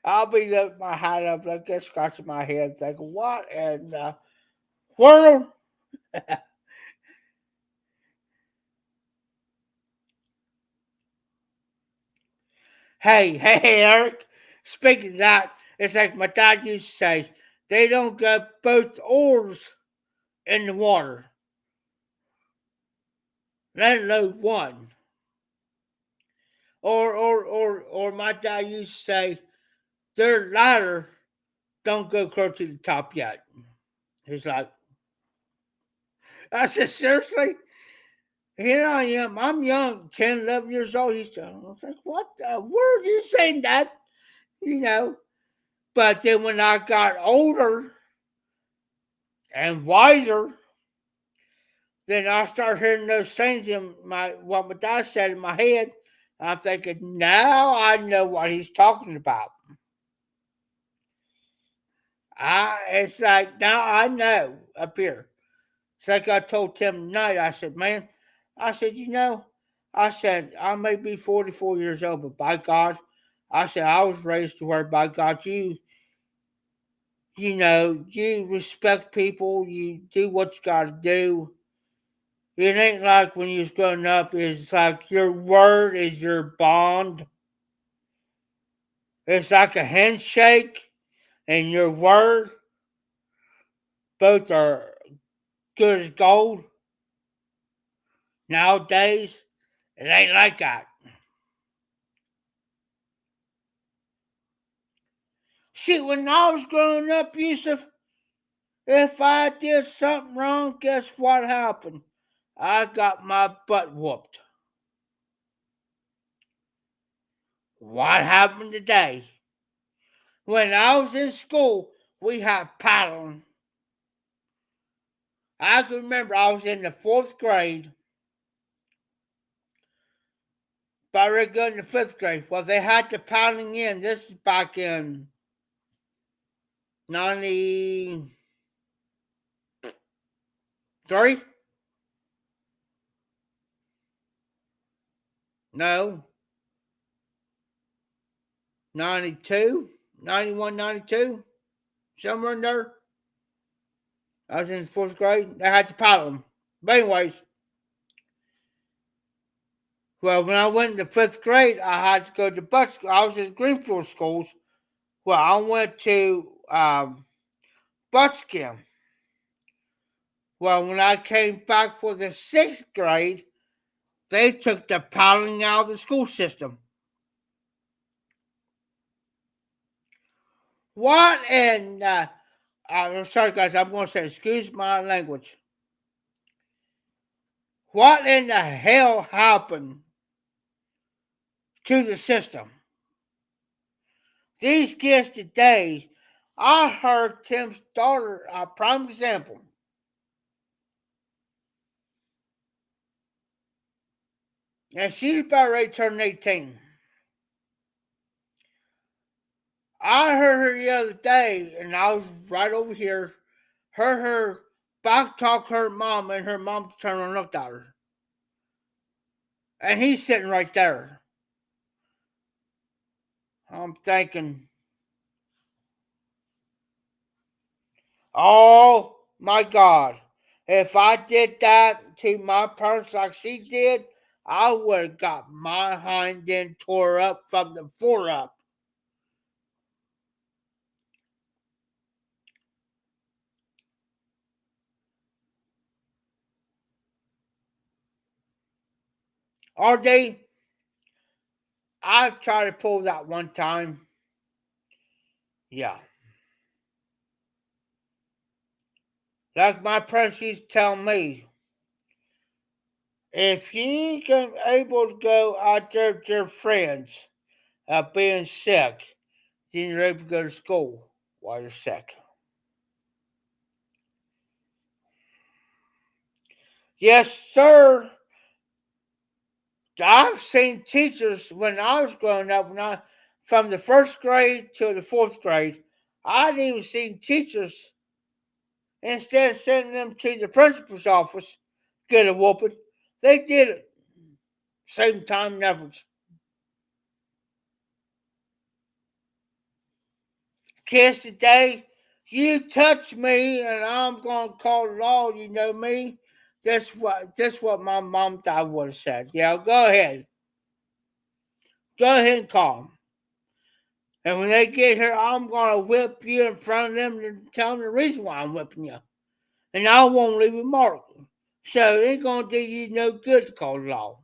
I'll be lifting my hat up, like this, scratching my head, thinking, what in the world? Hey, Eric. Speaking of that, it's like my dad used to say, they don't get both oars in the water, let alone one. Or my dad used to say, their ladder don't go close to the top yet. He's like, I said, seriously? Here I am. I'm young, 10, 11 years old. I was like, what the world are you saying that? You know. But then when I got older and wiser, then I started hearing those things in what my dad said in my head. I'm thinking, now I know what he's talking about. It's like, now I know up here. It's like I told Tim tonight, I said, man, I said, I said, I may be 44 years old, but by God, I said, I was raised to where by God, you respect people, you do what you got to do. It ain't like when you was growing up, it's like your word is your bond. It's like a handshake and your word, both are good as gold. Nowadays, it ain't like that. See, when I was growing up, Yusuf, if I did something wrong, guess what happened? I got my butt whooped. What happened today? When I was in school, we had paddling. I can remember I was in the fourth grade, but we were going to fifth grade. Well, they had the paddling in. This is back in 93? No, 92, 91, 92, somewhere in there. I was in the fourth grade. They had to paddle them. But anyways, well, when I went to fifth grade, I had to go to bus school. I was in Greenfield schools. Well, I went to Buckskin. Well, when I came back for the sixth grade, they took the paddling out of the school system. What in I'm sorry, guys. I'm going to say, excuse my language. What in the hell happened to the system? These kids today, I heard Tim's daughter, a prime example. And she's about ready to turn 18. I heard her the other day, and I was right over here, heard her back talk her mom, and her mom turned and looked at her. And he's sitting right there. I'm thinking, oh my God. If I did that to my parents like she did, I would have got my hind end tore up from the floor up. RD, I tried to pull that one time. Yeah. Like my parents used to tell me, if you can able to go out there with your friends being sick, then you're able to go to school while you're sick. Yes, sir. I've seen teachers when I was growing up, from the first grade to the fourth grade, I'd even seen teachers, instead of sending them to the principal's office, get a whooping, they did it. Same time and efforts. Kids today, you touch me and I'm gonna call the law, you know me. That's what my mom and dad would have said. Yeah, go ahead. Go ahead and call them. And when they get here, I'm gonna whip you in front of them to tell them the reason why I'm whipping you. And I won't leave a mark. So it ain't gonna do you no good to call the law.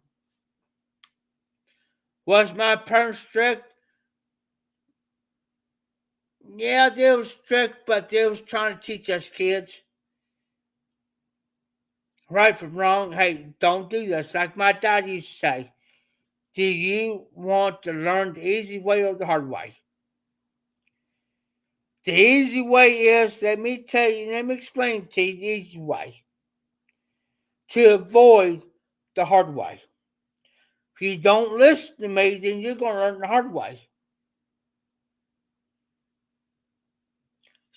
Was my parents strict? Yeah, they was strict, but they was trying to teach us kids right from wrong. Hey, don't do this. Like my dad used to say, do you want to learn the easy way or the hard way? The easy way is, let me explain to you the easy way. To avoid the hard way. If you don't listen to me, then you're going to learn the hard way.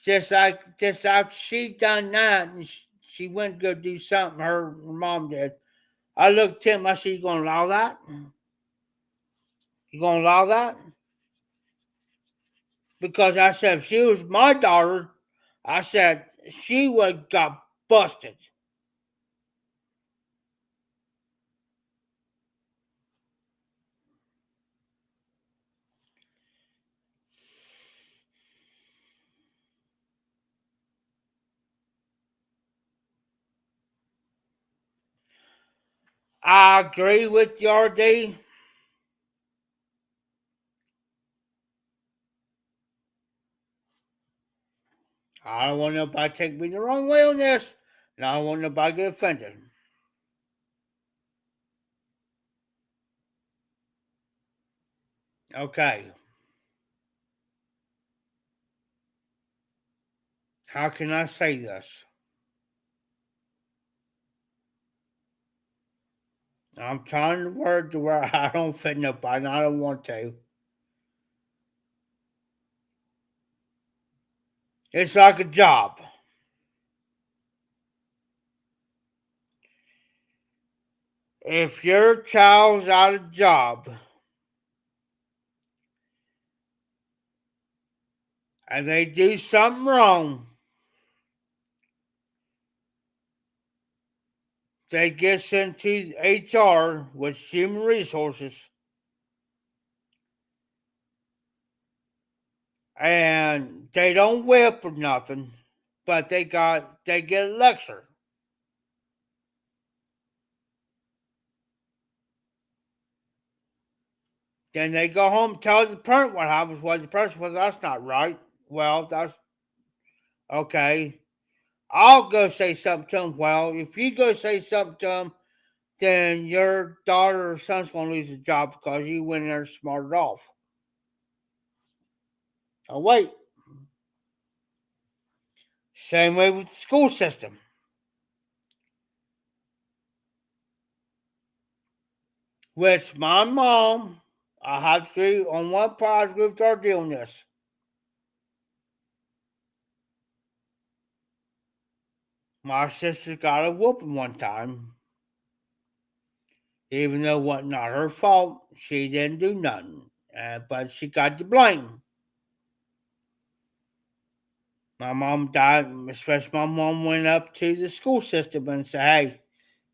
Just after she done that, and she went to go do something her mom did. I looked at him. I said, "You going to allow that? You going to allow that?" Because I said, if she was my daughter, I said she would have got busted. I agree with you, RD. I don't want nobody to take me the wrong way on this, and I don't want nobody to get offended. Okay, how can I say this? I'm trying to word to where I don't offend nobody, and I don't want to. It's like a job. If your child's out of job and they do something wrong, they get sent to HR with human resources, and they don't whip or nothing, but they get a lecture. Then they go home and tell the parent what happens. Well, the parent says, well, that's not right. Well, that's okay. I'll go say something to them. Well, if you go say something to them, then your daughter or son's going to lose a job because you went in there and smarted off. Oh, wait. Same way with the school system, which my mom, I have to agree on one part, I agree with our deal on this. My sister got a whooping one time, even though it wasn't not her fault. She didn't do nothing, but she got the blame. My mom died, especially my mom went up to the school system and said, hey,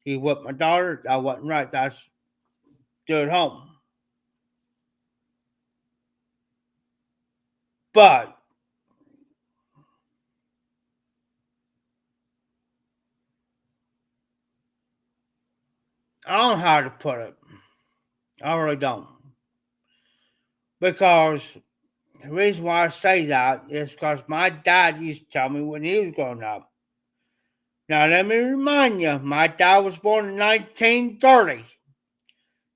you whipped my daughter. I wasn't right. That's do it home. But I don't know how to put it. I really don't. Because the reason why I say that is because my dad used to tell me when he was growing up. Now, let me remind you, my dad was born in 1930.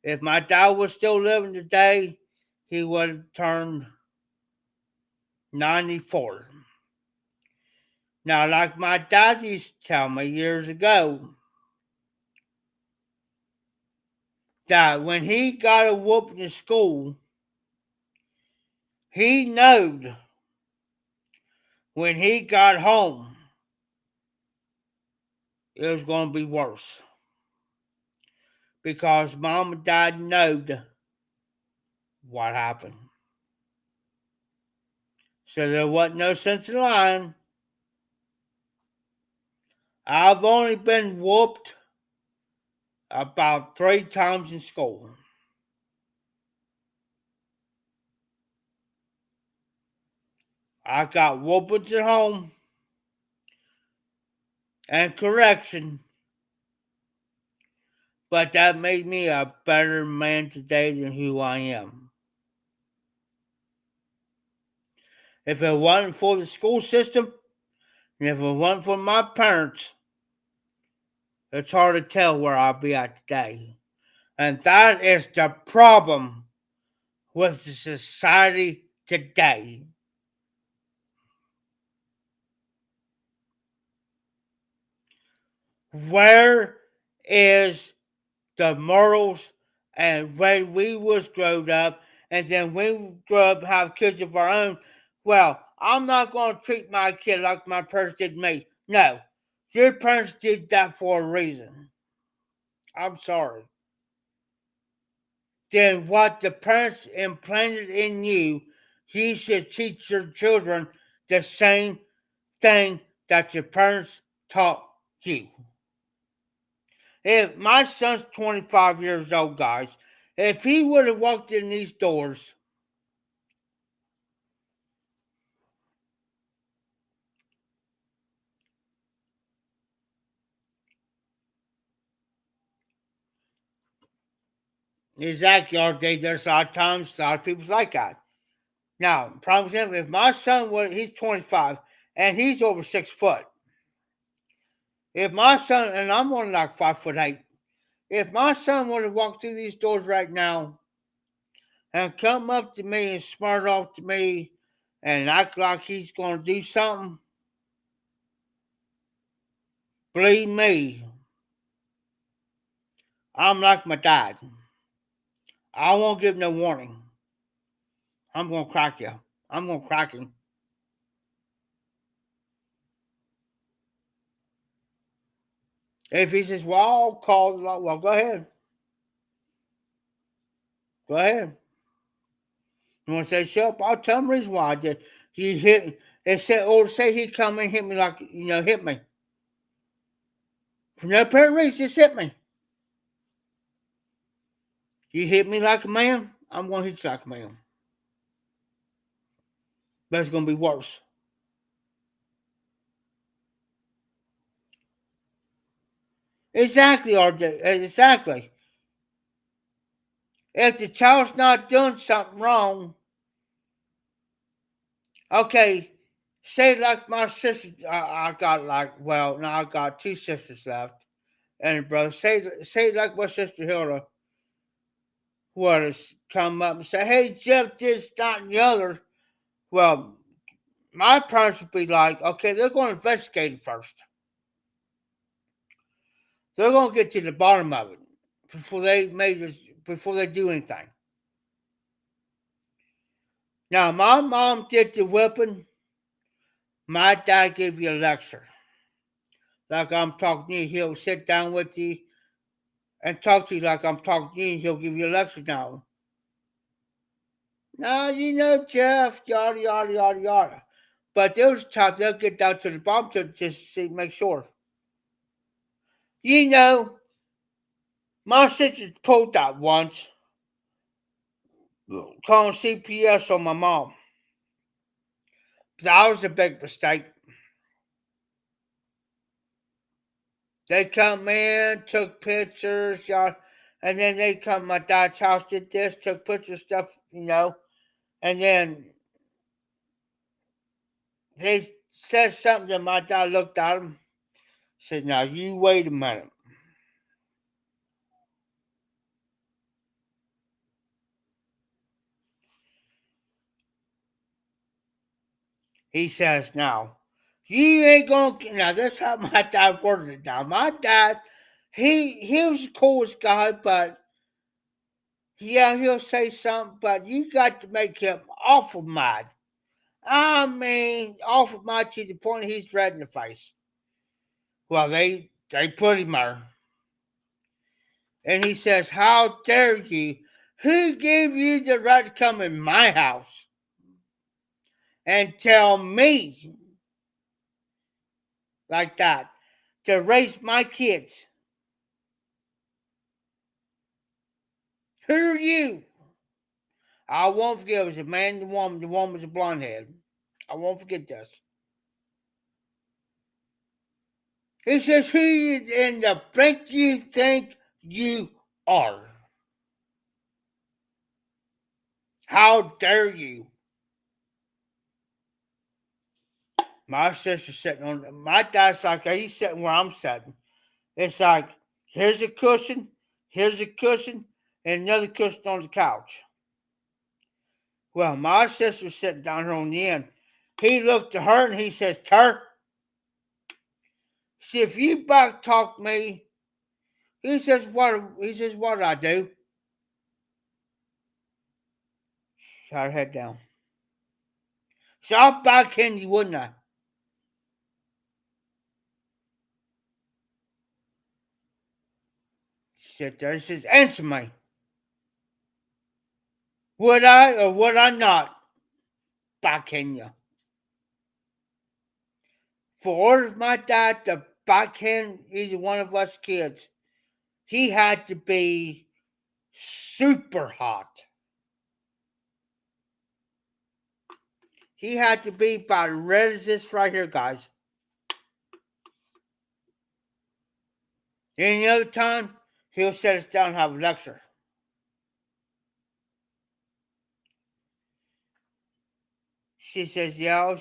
If my dad was still living today, he would have turned 94. Now, like my dad used to tell me years ago, that when he got a whooping in school, he knowed when he got home it was going to be worse because mom and dad knowed what happened. So there wasn't no sense in lying. I've only been whooped about 3 times in school. I got whoopings at home and correction, but that made me a better man today than who I am. If it wasn't for the school system, and if it wasn't for my parents, it's hard to tell where I'll be at today. And that is the problem with the society today. Where is the morals and way we was growed up, and then we grew up and have kids of our own? Well, I'm not going to treat my kid like my parents did me. No, your parents did that for a reason. I'm sorry. Then what the parents implanted in you, you should teach your children the same thing that your parents taught you. If my son's 25 years old, guys, if he would have walked in these doors, exactly, RJ, there's a lot of times a lot of people's like that. Now, for example, if my son was, he's 25 and he's over 6 foot. If my son, and I'm only like 5'8", if my son would have walked through these doors right now and come up to me and smart off to me and act like he's going to do something, believe me, I'm like my dad. I won't give no warning. I'm going to crack you. I'm going to crack him. If he says, well, I'll call the law, well, go ahead. Go ahead. You want to say, shut up? I'll tell him the reason why I did. He hit, they said, or say he come and hit me like, hit me. For no apparent reason, just hit me. You hit me like a man, I'm going to hit you like a man. But it's going to be worse. Exactly, RJ. Exactly. If the child's not doing something wrong, okay, say like my sister, I got like, well, now I got 2 sisters left and a brother. Say like my sister Hilda would come up and say, hey, Jeff, this, that, and the other. Well, my parents would be like, okay, they're going to investigate it first. They're going to get to the bottom of it before they do anything. Now, my mom did the whipping. My dad gave you a lecture. Like I'm talking to you, he'll sit down with you and talk to you like I'm talking to you. He'll give you a lecture now. Now, Jeff, yada, yada, yada, yada. But those times they'll get down to the bottom to just see, make sure. You know, my sister pulled that once, calling CPS on my mom. That was a big mistake. They come in, took pictures, y'all, and then they come to my dad's house, did this, took pictures, stuff, and then they said something to my dad, looked at him, said, now you wait a minute. He says, now, you ain't gonna, now that's how my dad worded it now. My dad, he was the coolest guy, but Yeah, he'll say something, but you got to make him awful mad. I mean, awful mad to the point he's red in the face. Well, they put him there. And he says, "How dare you? Who gave you the right to come in my house and tell me like that to raise my kids? Who are you?" I won't forget it was a man and a woman. The woman was a blonde head. I won't forget this. He says, "Who in the frank you think you are? How dare you?" My sister's sitting on my dad's like he's sitting where I'm sitting. It's like here's a cushion, and another cushion on the couch. Well, my sister's sitting down here on the end. He looked at her and he says, "Tur, see if you back talk me." What did I do? Shot her head down. So I'll back in you, wouldn't I? Sit there and says, "Answer me. Would I or would I not back in you?" For orders my dad to backhand either one of us kids, he had to be super hot. He had to be about red as this right here, guys. Any other time, he'll set us down and have a lecture. She says, "Yeah," and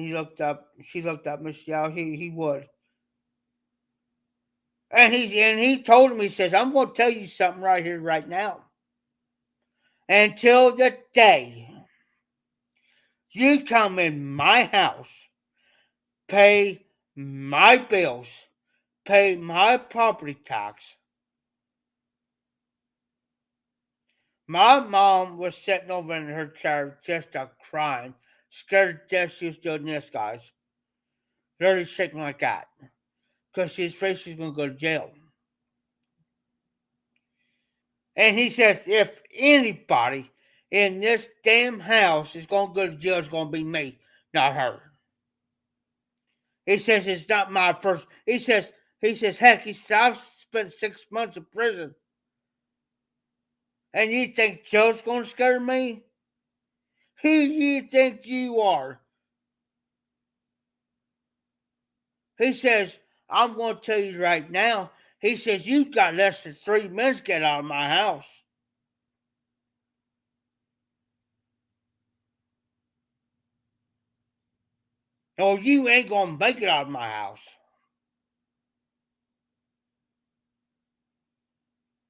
he looked up. She looked up, Miss Yao. He would. And he told him, he says, "I'm going to tell you something right here, right now. Until the day you come in my house, pay my bills, pay my property tax." My mom was sitting over in her chair just a crying, scared to death she was doing this, guys. Literally shaking like that. Because she's afraid she's going to go to jail. And he says, if anybody in this damn house is going to go to jail, it's going to be me, not her. He says, it's not my first. He says, heck, he says, I've spent 6 months in prison. And you think Joe's going to scare me? Who you think you are? He says, I'm going to tell you right now. He says, you've got less than 3 minutes to get out of my house. Or you ain't going to make it out of my house.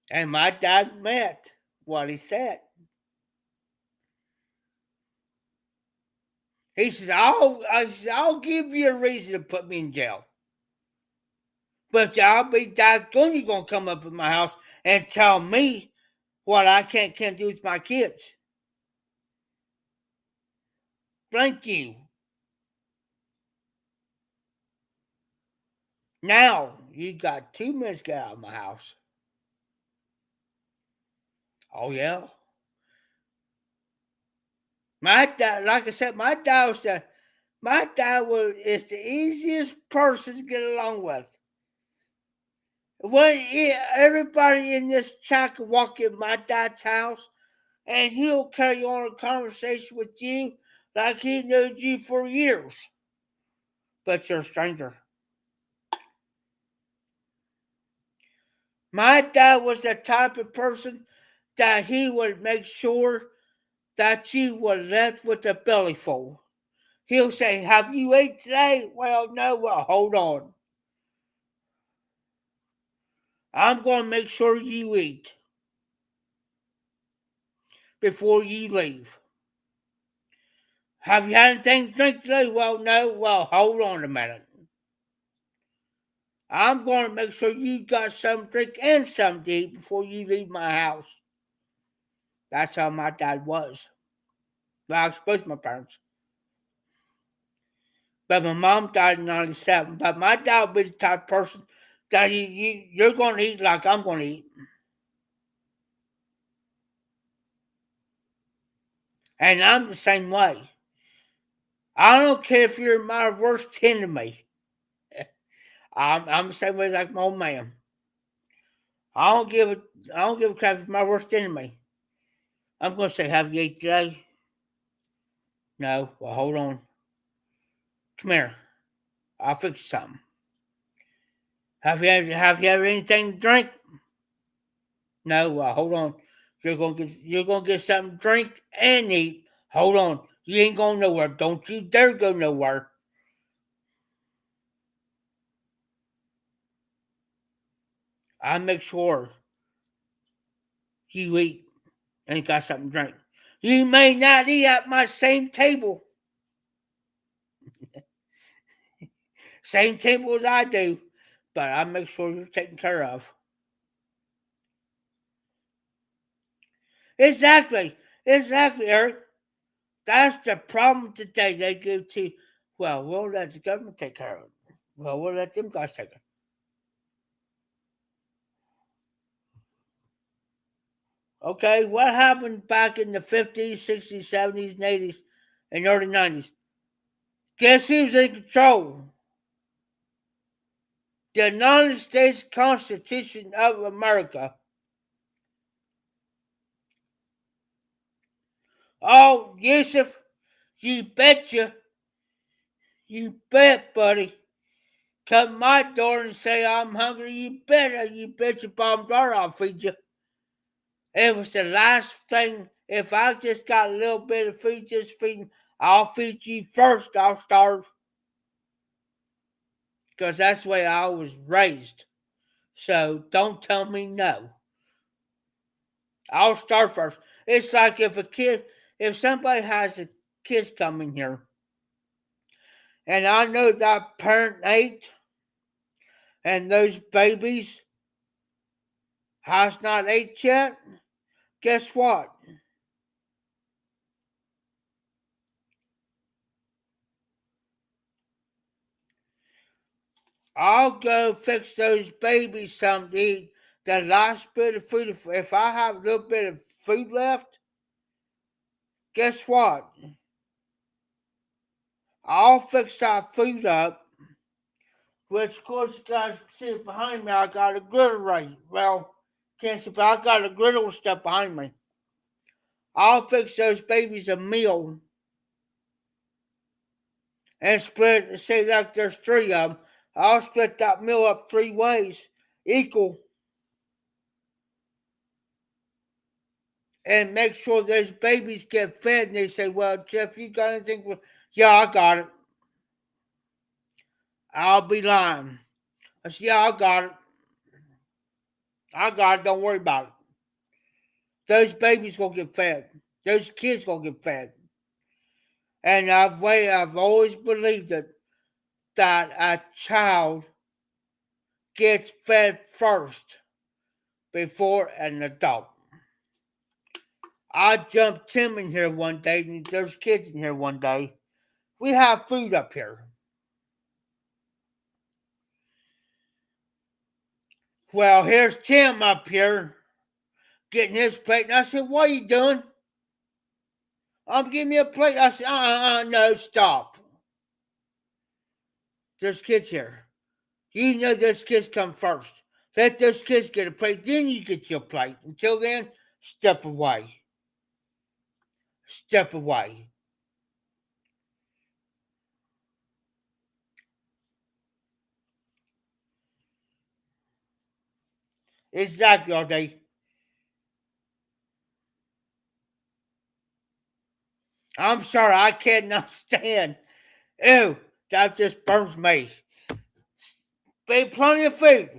And my dad meant what he said. He says, I'll give you a reason to put me in jail. But I'll be doggone you going to come up in my house and tell me what I can't do with my kids. Thank you. Now you got 2 minutes to get out of my house. Oh yeah. My dad, like I said, my dad is the easiest person to get along with. When everybody in this chat can walk in my dad's house, and he'll carry on a conversation with you like he knows you for years, but you're a stranger. My dad was the type of person that he would make sure that you were left with a belly full. He'll say, "Have you ate today?" "Well, no." "Well, hold on. I'm going to make sure you eat before you leave." "Have you had anything to drink today?" "Well, no." "Well, hold on a minute. I'm going to make sure you got some drink and some to eat before you leave my house." That's how my dad was. Well, I exposed my parents. But my mom died in 97. But my dad would be the type of person that you're going to eat like I'm going to eat. And I'm the same way. I don't care if you're my worst enemy. I'm the same way like my old man. I don't give a I don't give a crap if my worst enemy. I'm gonna say, have you ate today? No. Well, hold on. Come here. I'll fix you something. Have you had anything to drink? No. Well, hold on. You're gonna get something to drink and eat. Hold on. You ain't going nowhere. Don't you dare go nowhere. I make sure you eat and got something to drink. You may not eat at my same table. Same table as I do, but I make sure you're taken care of. Exactly. Exactly, Eric. That's the problem today. They go to, well, we'll let the government take care of it. Well, we'll let them guys take it. Okay, what happened back in the 50s, 60s, 70s, and 80s, and early 90s? Guess who's in control? The United States Constitution of America. Oh, Yusuf, you betcha. You bet, buddy. Come my door and say I'm hungry. You bet your bottom dollar I'll feed you. It was the last thing. If I just got a little bit of food, just feeding, I'll feed you first. I'll starve. Because that's the way I was raised. So don't tell me no. I'll start first. It's like if somebody has a kids coming here, and I know that parent ate, and those babies has not ate yet, guess what? I'll go fix those babies something to eat. The last bit of food, if I have a little bit of food left, guess what? I'll fix that food up, which of course you guys can see behind me. I got a griddle right. Well, can't see, but I got a griddle stuff behind me. I'll fix those babies a meal and split. Say like there's three of them. I'll split that meal up three ways, equal, and make sure those babies get fed. And they say, "Well, Jeff, you got anything?" Yeah, I got it. I'll be lying. I said, "Yeah, I got it. I got it. Don't worry about it. Those babies gonna get fed. Those kids gonna get fed." And I've always believed it that a child gets fed first before an adult. I jumped Tim in here one day, and there's kids in here one day. We have food up here. Well, here's Tim up here getting his plate. And I said, "What are you doing?" "I'm giving me a plate." I said, no, stop. There's kids here. You know those kids come first. Let those kids get a plate, then you get your plate. Until then, step away. Step away. Exactly, all day. I'm sorry, I cannot stand. Ew, that just burns me. Be plenty of food.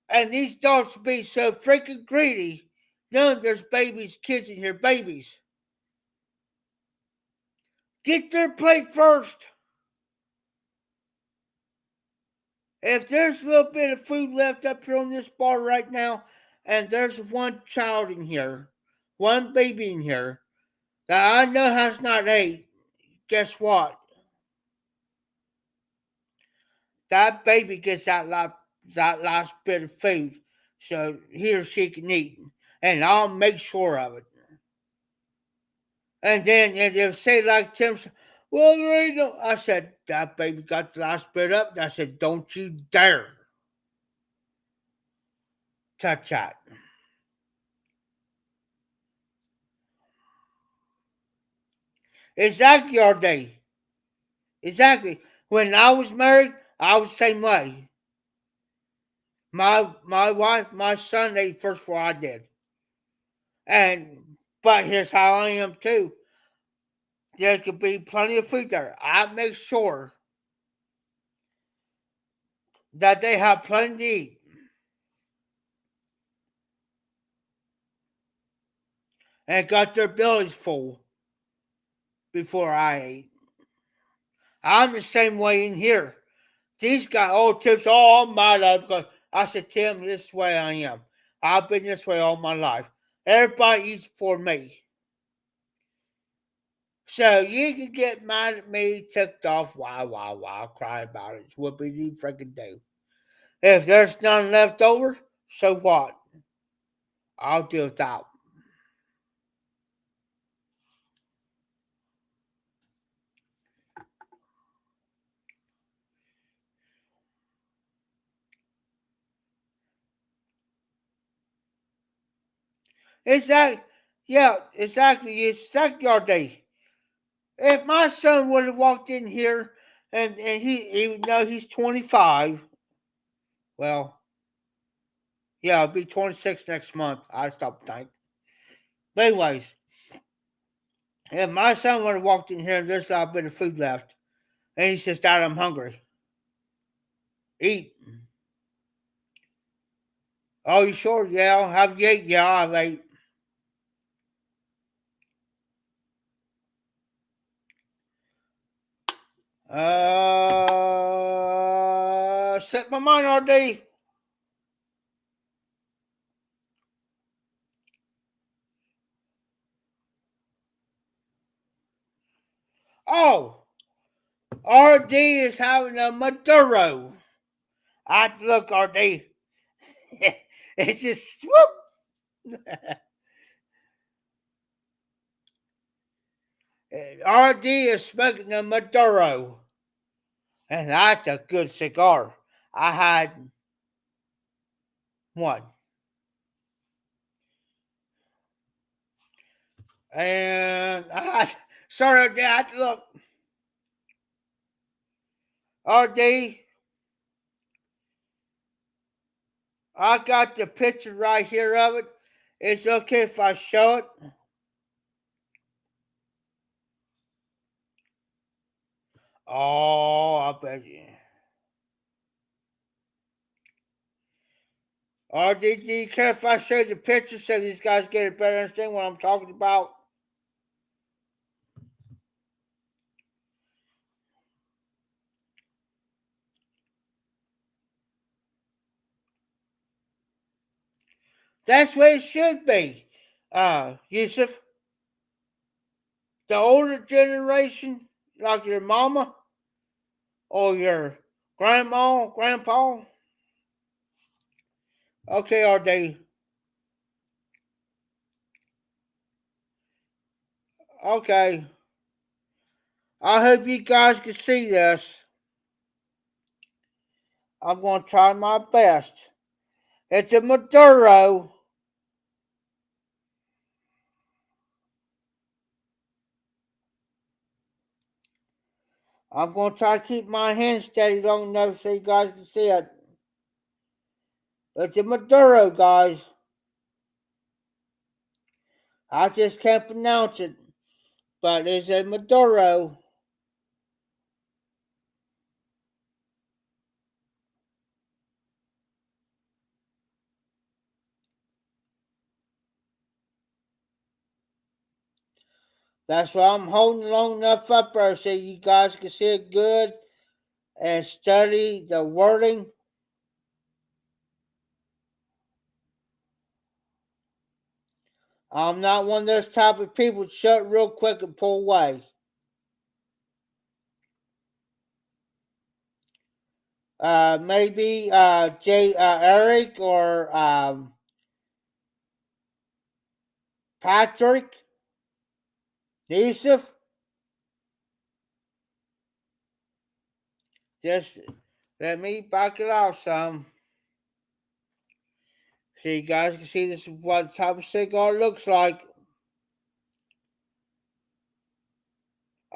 And these dogs be so freaking greedy. None there's babies, kids in here, babies. Get their plate first. If there's a little bit of food left up here on this bar right now, and there's one child in here, one baby in here that I know has not ate, guess what? That baby gets that last bit of food so he or she can eat. And I'll make sure of it. And then and they'll say like Tim said, well, there ain't no. I said, that baby got the last bit up. And I said, don't you dare touch that. Exactly, our day. Exactly. When I was married, I was the same way. My wife, my son ate first before I did. And but here's how I am too. There could be plenty of food there. I make sure that they have plenty to eat and got their bellies full before I ate. I'm the same way in here. These guys, oh, Tim's all my life. Because I said, Tim, this way I am. I've been this way all my life. Everybody eats for me. So you can get mad at me, ticked off, wow, cry about it. It's what we need freaking do. If there's none left over, so what? I'll deal with that. Exactly. Yeah, exactly. It's exactly our day. If my son would have walked in here and even though he's 25, well, yeah, I'll be 26 next month. I stopped thinking. But anyways, if my son would have walked in here and there's not a bit of food left, and he says, Dad, I'm hungry. Eat. Oh, you sure? Yeah. Have you ate? Yeah, I've ate. Set my mind all day. Oh, RD is having a Maduro. I look, RD. It's just whoop. RD is smoking a Maduro, and that's a good cigar. I had one, and I had, sorry, Dad. Look, RD, I got the picture right here of it. It's okay if I show it. Oh, I bet you. RD, do you care if I show you the picture so these guys get a better understanding what I'm talking about? That's what it should be. Yusuf, the older generation, like your mama or your grandma, grandpa. Okay, are they? Okay. I hope you guys can see this. I'm going to try my best. It's a Maduro. I'm going to try to keep my hand steady long enough so you guys can see it. It's a Maduro, guys. I just can't pronounce it, but it's a Maduro. That's why I'm holding long enough up there so you guys can see it good and study the wording. I'm not one of those type of people that shut real quick and pull away. Maybe Eric or Patrick, Yusuf. Just let me back it out some. So you guys can see this is what type of cigar looks like.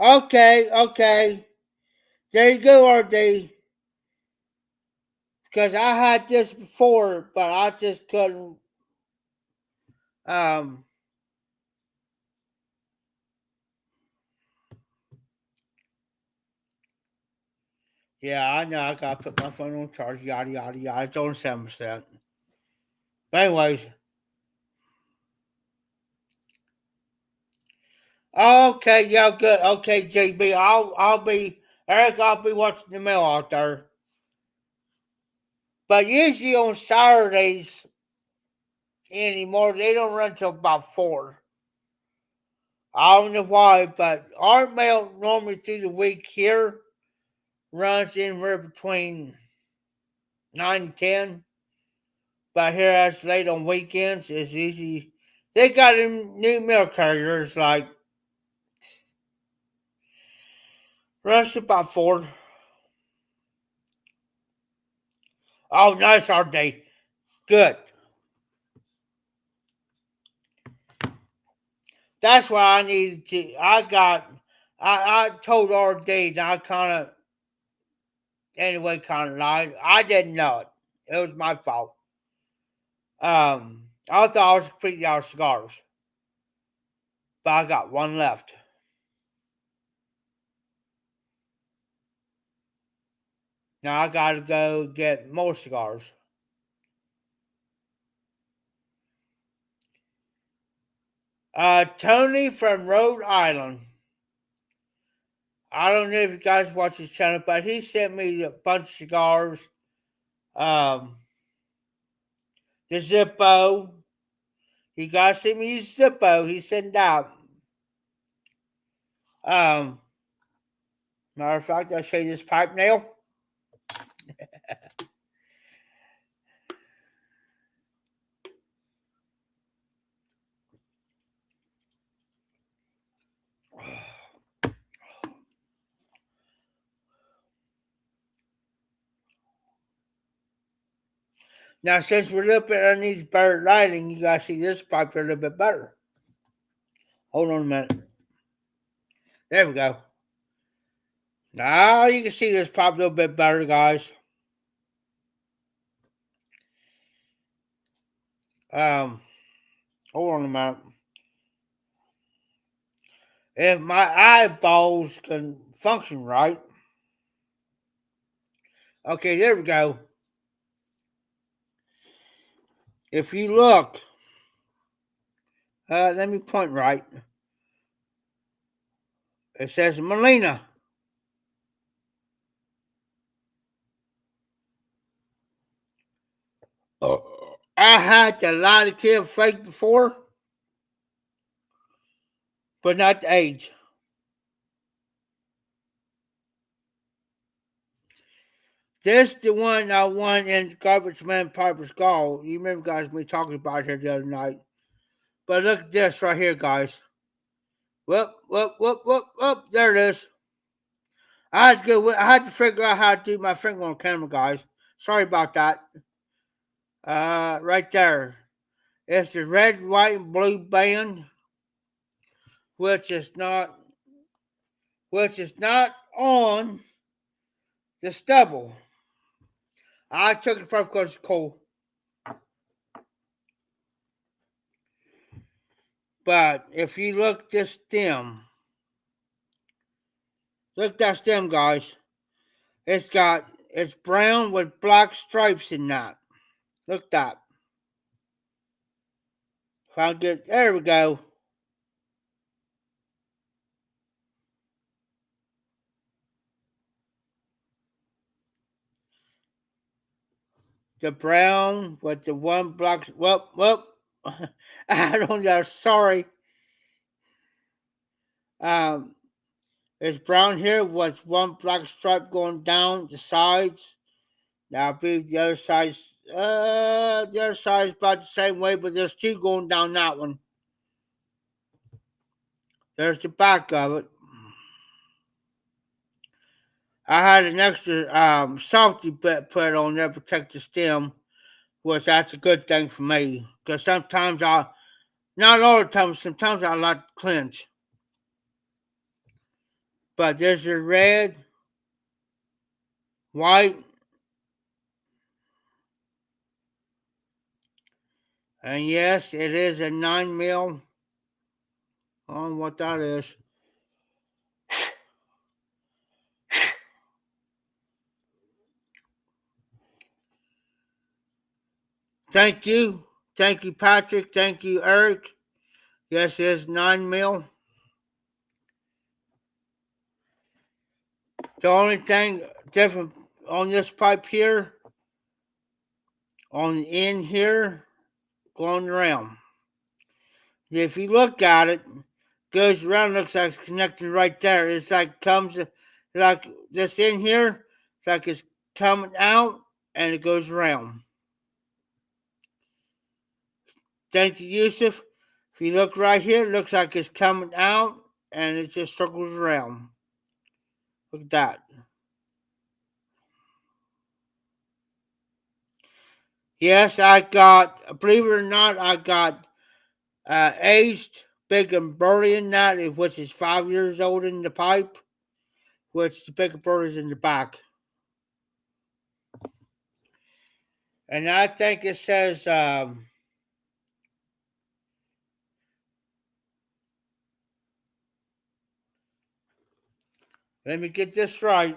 Okay, okay. There you go, RD. Because I had this before, but I just couldn't. Um, yeah, I know. I gotta put my phone on charge. Yada yada yada. It's only 7%. But anyways, okay, yeah, good. Okay, JB, I'll be Eric. I'll be watching the mail out there. But usually on Saturdays anymore, they don't run till about 4. I don't know why, but our mail normally through the week here runs anywhere between 9 and 10. But here as late on weekends, it's easy. They got new mail carriers like runs to about 4. Oh, nice, RD. Good. That's why I needed to. I told RD that I kind of, anyway, kind of lied. I didn't know it. It was my fault. I thought I was completely out of cigars, but I got one left. Now I gotta go get more cigars. Tony from Rhode Island. I don't know if you guys watch his channel, but he sent me a bunch of cigars. Um, the Zippo. You guys see me use Zippo. He sent out. Um, Matter of fact, I'll show you this pipe nail. Now, since we're a little bit underneath better lighting, you guys see this pipe a little bit better. Hold on a minute. There we go. Now you can see this pipe a little bit better, guys. Um, Hold on a minute. If my eyeballs can function right. Okay, there we go. If you look, let me point right. It says Melina. I had the light of kid fake before, but not the age. This the one I won in Garbage Man Piper's Gall. You remember, guys, me talking about it the other night. But look at this right here, guys. Whoop, whoop, whoop, whoop, whoop. There it is. I had to figure out how to do my finger on camera, guys. Sorry about that. Right there. It's the red, white, and blue band, which is not, on the stubble. I took it from because it's cold. But if you look at this stem, look at that stem, guys. It's brown with black stripes in that. Look at that. If I get there we go. The brown with the one black. Whoop, whoop. I don't know. Sorry. Um, it's brown here with one black stripe going down the sides. Now I believe the other side's about the same way, but there's two going down that one. There's the back of it. I had an extra softy bit put on there to protect the stem, which that's a good thing for me. Because sometimes not all the time, sometimes I like to clinch. But there's a red, white, and yes, it is a 9 mil. I don't know what that is. Thank you. Thank you, Patrick. Thank you, Eric. Yes, it is 9 mil. The only thing different on this pipe here, on the end here, going around. If you look at it, goes around, looks like it's connected right there. It's like comes like this in here, it's like it's coming out and it goes around. Thank you, Yusuf. If you look right here, it looks like it's coming out and it just circles around. Look at that. Yes, I got, believe it or not, I got aged, big and burly in that, which is 5 years old in the pipe, which the big and burly is in the back. And I think it says, let me get this right.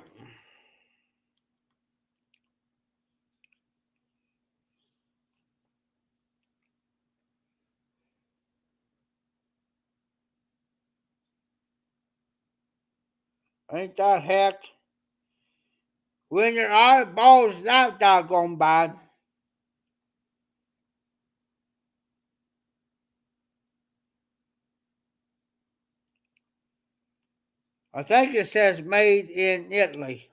Ain't that heck? When your eyeballs that doggone bad. I think it says made in Italy.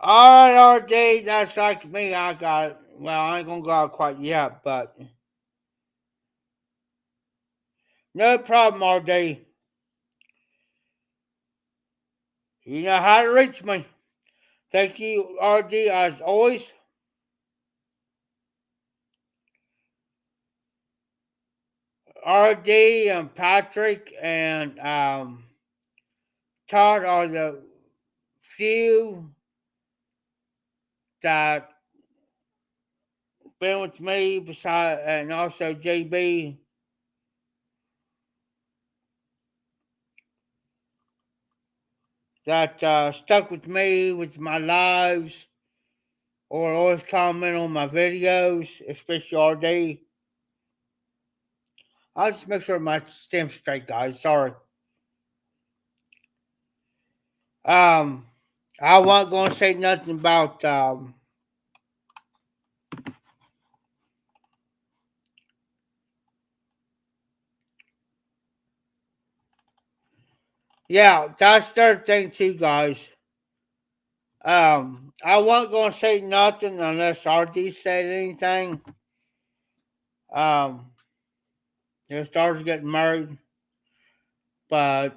Alright, RD, that's like me. I got it. Well, I ain't gonna go out quite yet, but no problem, RD. You know how to reach me. Thank you, RD, as always. RD and Patrick and Todd are the few that been with me beside, and also JB that stuck with me with my lives or always comment on my videos, especially RD. I'll just make sure my stem's straight, guys. Sorry. Um, I wasn't gonna say nothing about yeah, that's the other thing too, guys. I wasn't gonna say nothing unless RD said anything. Um, their stars getting married, but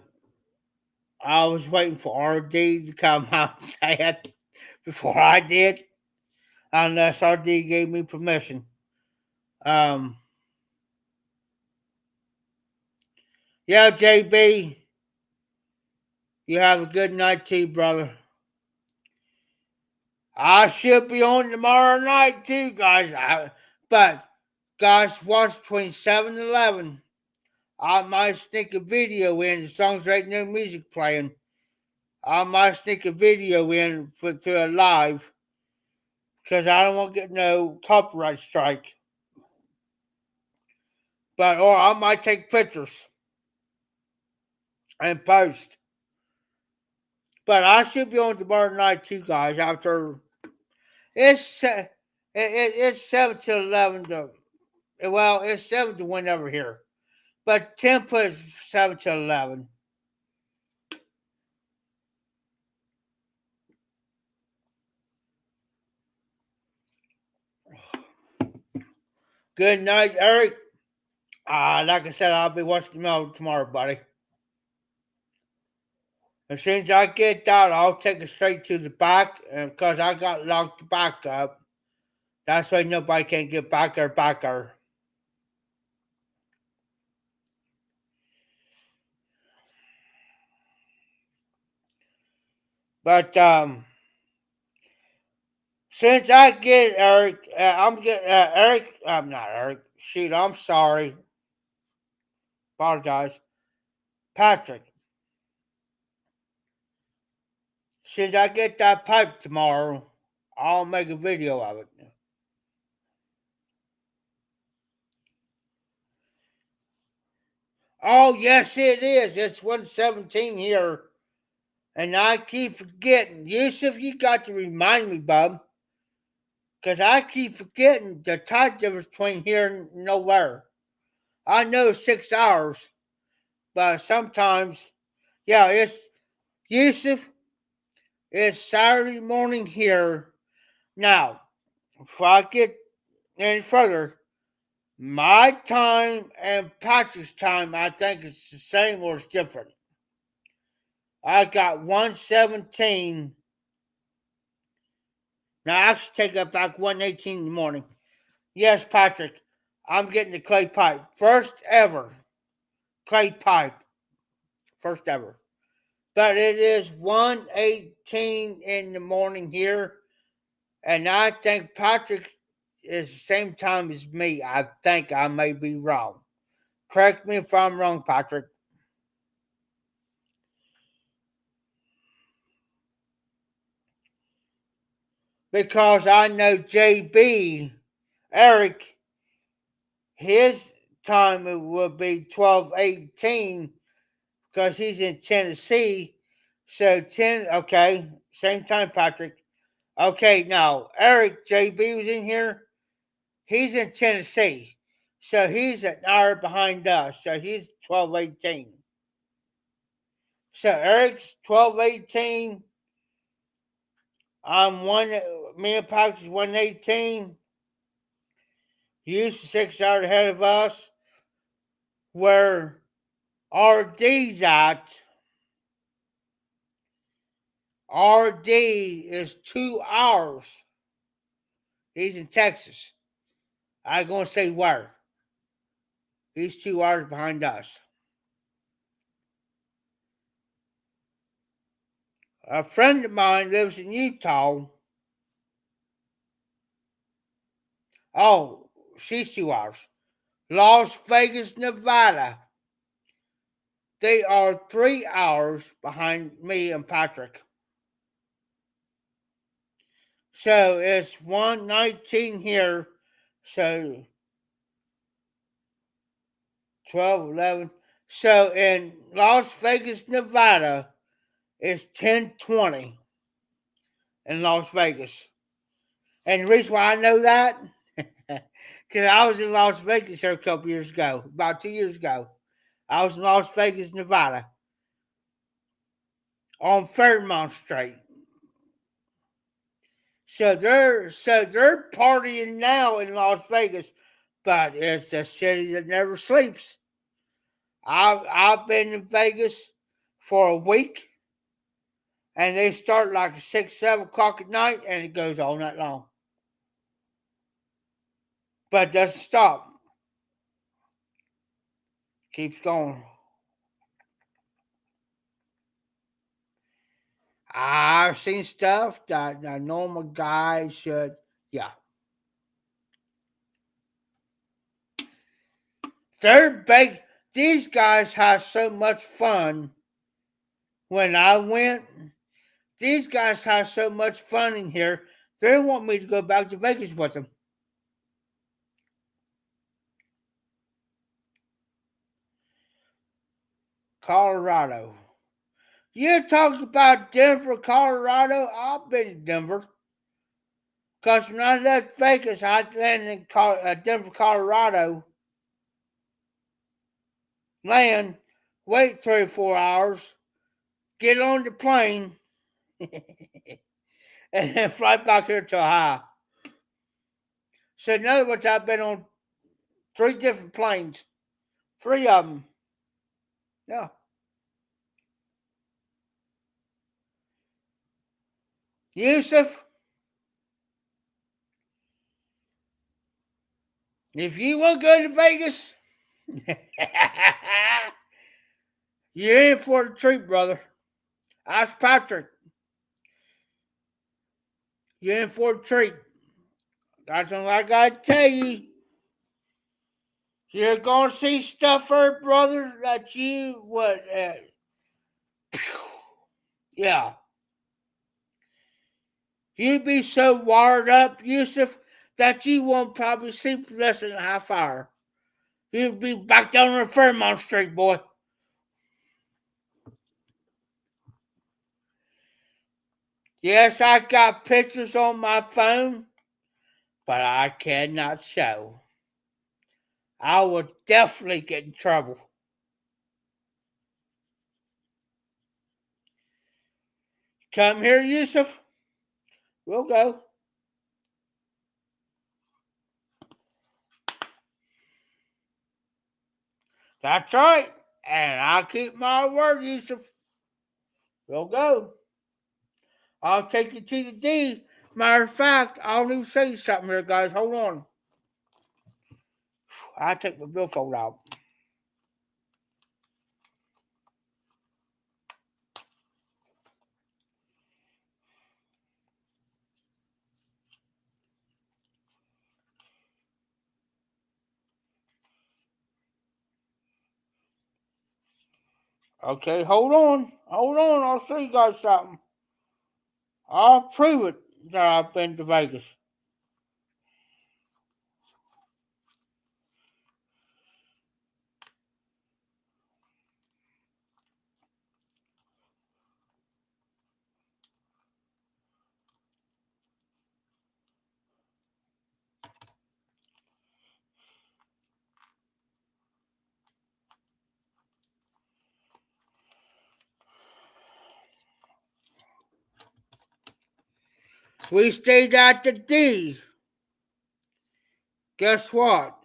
I was waiting for RD to come out and say it before I did, unless RD gave me permission. Um, yeah, JB, you have a good night too, brother. I should be on tomorrow night too, guys. But guys, watch between 7 and 11. I might sneak a video in. The song's right no music playing. I might sneak a video in for a live because I don't want to get no copyright strike. But or I might take pictures and post. But I should be on tomorrow night too, guys. After it's 7 to 11 to well, it's 7 to whenever here, but 10 puts 7 to 11. Good night, Eric. Like I said, I'll be watching the mail tomorrow, buddy. As soon as I get that, I'll take it straight to the back, and because I got locked back up, that's why nobody can get back there, back there. But since I get Eric, I'm getting Eric. I'm not Eric. Shoot, I'm sorry. Apologize, Patrick. Since I get that pipe tomorrow, I'll make a video of it. Oh yes, it is. It's 117 here, and I keep forgetting. Yusuf, you got to remind me, bub, because I keep forgetting the time difference between here and nowhere. I know 6 hours, but sometimes, yeah, it's Yusuf. It's Saturday morning here. Now, before I get any further, my time and Patrick's time, I think it's the same or it's different. I got 117. Now, I should take that back 118 in the morning. Yes, Patrick, I'm getting the clay pipe. First ever clay pipe. First ever. But it is 118 in the morning here. And I think Patrick is the same time as me. I think I may be wrong. Correct me if I'm wrong, Patrick. Because I know JB, Eric, his time will be 12:18 because he's in Tennessee. So 10, okay, same time, Patrick. Okay, now Eric, JB was in here. He's in Tennessee. So he's an hour behind us. So he's 12:18. So Eric's 12:18. I'm one. Me and Patrick's 118. He's 6 hours ahead of us. Where RD's at, RD is 2 hours. He's in Texas. I'm going to say where. He's 2 hours behind us. A friend of mine lives in Utah. Oh, she's 2 hours. Las Vegas, Nevada. They are 3 hours behind me and Patrick. So it's 119 here. So 12, 11. So in Las Vegas, Nevada, it's 10:20 in Las Vegas. And the reason why I know that, because I was in Las Vegas here a couple years ago, about 2 years ago. I was in Las Vegas, Nevada, on Fairmount Street. So they're partying now in Las Vegas, but it's a city that never sleeps. I've been in Vegas for a week, and they start like 6, 7 o'clock at night, and it goes all night long. But it doesn't stop. Keeps going. I've seen stuff that a normal guy should. Yeah, they're big. These guys have so much fun. When I went, these guys have so much fun in here. They want me to go back to Vegas with them. Colorado. You talk about Denver, Colorado. I've been to Denver. Because when I left Vegas, I landed in Denver, Colorado. Land, wait 3 or 4 hours, get on the plane, and then fly back here to Ohio. So in other words, I've been on 3 different planes. 3 of them. Yeah. Yusuf, if you want to go to Vegas, you're in for the treat, brother. Ask Patrick. You're in for the treat. That's what I gotta tell you. You're gonna see stuff here, brother, that you would. Yeah. You'd be so wired up, Yusuf, that you won't probably sleep less than a half hour. You'd be back down on Fairmount Street, boy. Yes, I got pictures on my phone, but I cannot show. I would definitely get in trouble. Come here, Yusuf. We'll go. That's right. And I'll keep my word, Yusuf. We'll go. I'll take you to the D. Matter of fact, I'll need to say you something here, guys. Hold on. I'll take my billfold out. Okay, hold on. Hold on. I'll show you guys something. I'll prove it that I've been to Vegas. We stayed at the D. Guess what?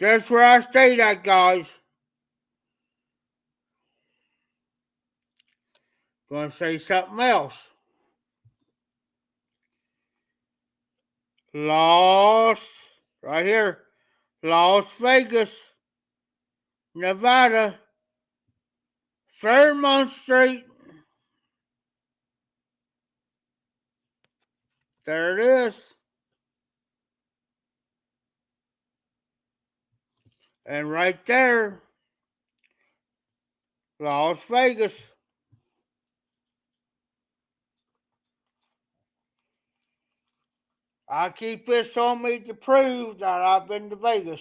Guess where I stayed at, guys? Gonna say something else. Las, right here, Las Vegas, Nevada, Fairmount Street. There it is. And right there, Las Vegas. I keep this on me to prove that I've been to Vegas.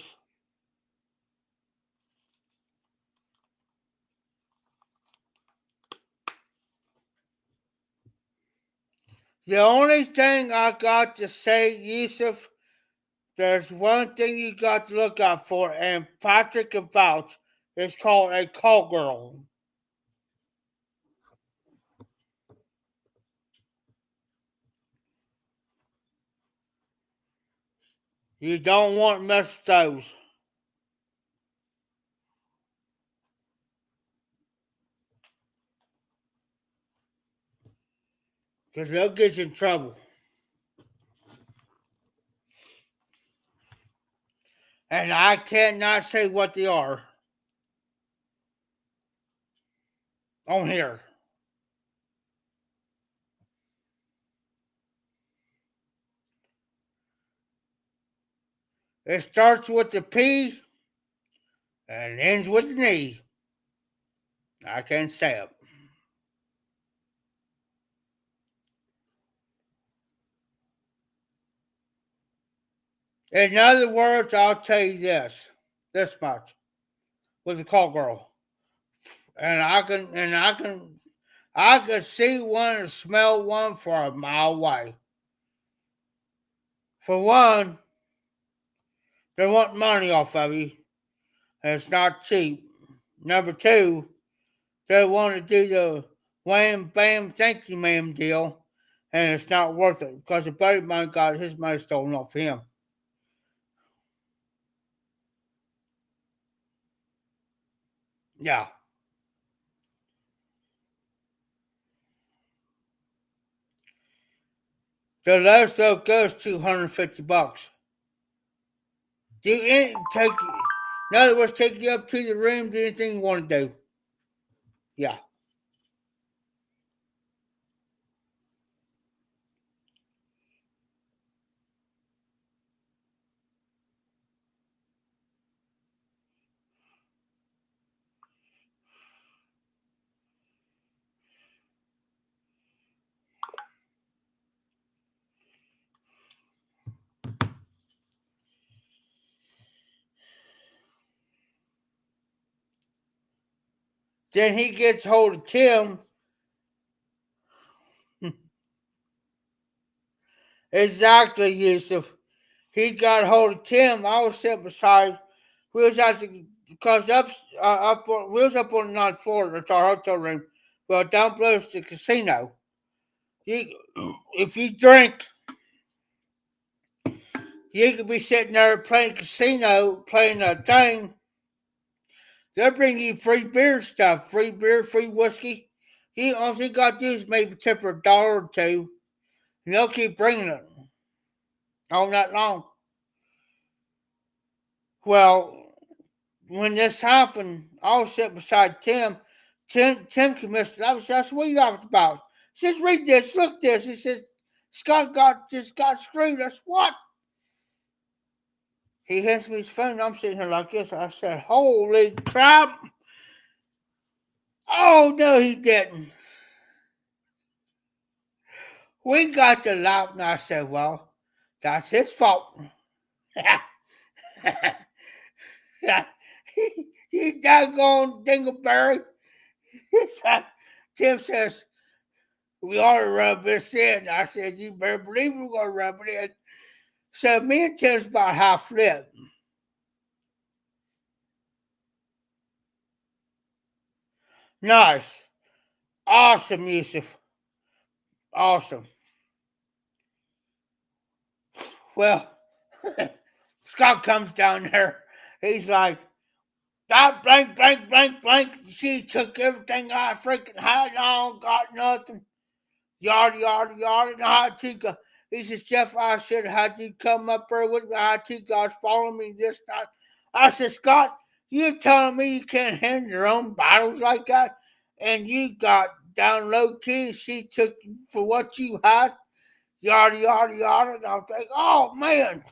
The only thing I got to say, Yusuf, there's one thing you got to look out for, and Patrick can vouch. It's called a call girl. You don't want to mess with those. Because they'll get you in trouble. And I cannot say what they are on here. It starts with the P and ends with an E. I can't say it. In other words, I'll tell you this. this much with a call girl, and I could see one and smell one for a mile away. For one, they want money off of you, and it's not cheap. Number two, they want to do the wham bam thank you ma'am deal, and it's not worth it because a buddy of mine got his money stolen off him. Yeah. The lowest they'll go is $250. Do any take in other words, take you up to the room, do anything you want to do. Yeah. Then he gets hold of Tim. Exactly, Yusuf. He got hold of Tim. I was sitting beside. We was at the because we was up on the ninth floor. That's our hotel room. Well, down below is the casino. You, if you drink, you could be sitting there playing casino, playing a thing. They'll bring you free beer and stuff, free beer, free whiskey. All you got to do is maybe tip her $1 or two, and they'll keep bringing it all night long. Well, when this happened, I was sitting beside Tim. Tim convinced it. I said, what are you talking about? He says, read this, look this. He says, Scott just got screwed. I said, what? He hands me his phone. I'm sitting here like this. I said, holy crap. Oh, no, he didn't. We got to laugh, and I said, well, that's his fault. You daggone dingleberry. Tim says, we ought to rub this in. I said, you better believe we're going to rub it in. So me and Tim's about half lit. Nice. Awesome, Yusuf. Awesome. Well, Scott comes down there. He's like, that blank, blank, blank, blank. She took everything I freaking had on, got nothing. Yada, yada, yada. And I had to go. He says, Jeff, I should have had you come up there with me. I had two guys following me this time. I said, Scott, you telling me you can't handle your own battles like that? And you got down low key. She took you for what you had. Yada, yada, yada. And I was like, oh, man.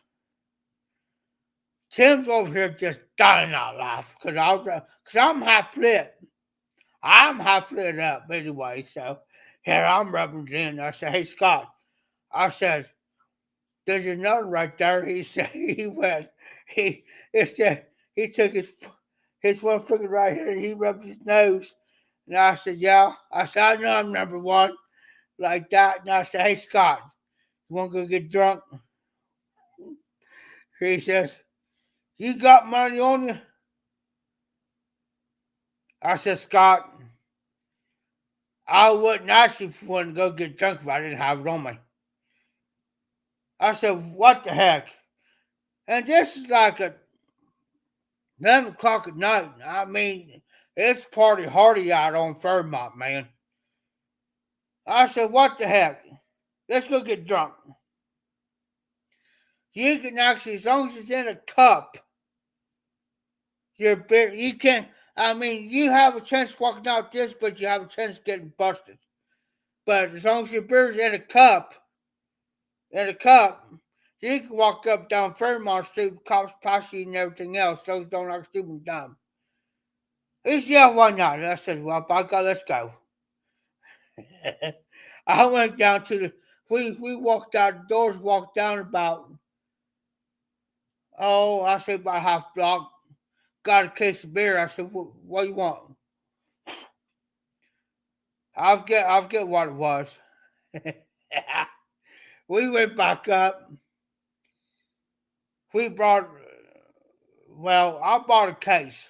Tim's over here just dying out laughing because I'm half lit. I'm half lit up anyway. So here I'm rubbing it in. I said, hey, Scott. I said, there's another right there. He said, he went, it said, he took his one finger right here and he rubbed his nose. And I said, yeah. I said, I know I'm number one. Like that. And I said, hey, Scott, you want to go get drunk? He says, you got money on you? I said, Scott, I wouldn't ask you if you wanted to go get drunk if I didn't have it on me. I said, what the heck? And this is like a 11 o'clock at night. I mean, it's party hardy out on Fairmont, man. I said, what the heck? Let's go get drunk. You can actually, as long as it's in a cup, your beer, you can, I mean, you have a chance walking out this, but you have a chance of getting busted. But as long as your beer's in a cup, you can walk up down Fairmont Street, cops pass you and everything else. Those don't act stupid dumb. He said, yeah, why not? I said, well, by God, let's go. I went down to we walked out the doors, walked down about, I say about half block. got a case of beer. I said, what do you want? I'll get what it was. We went back up. We brought, well, I bought a case.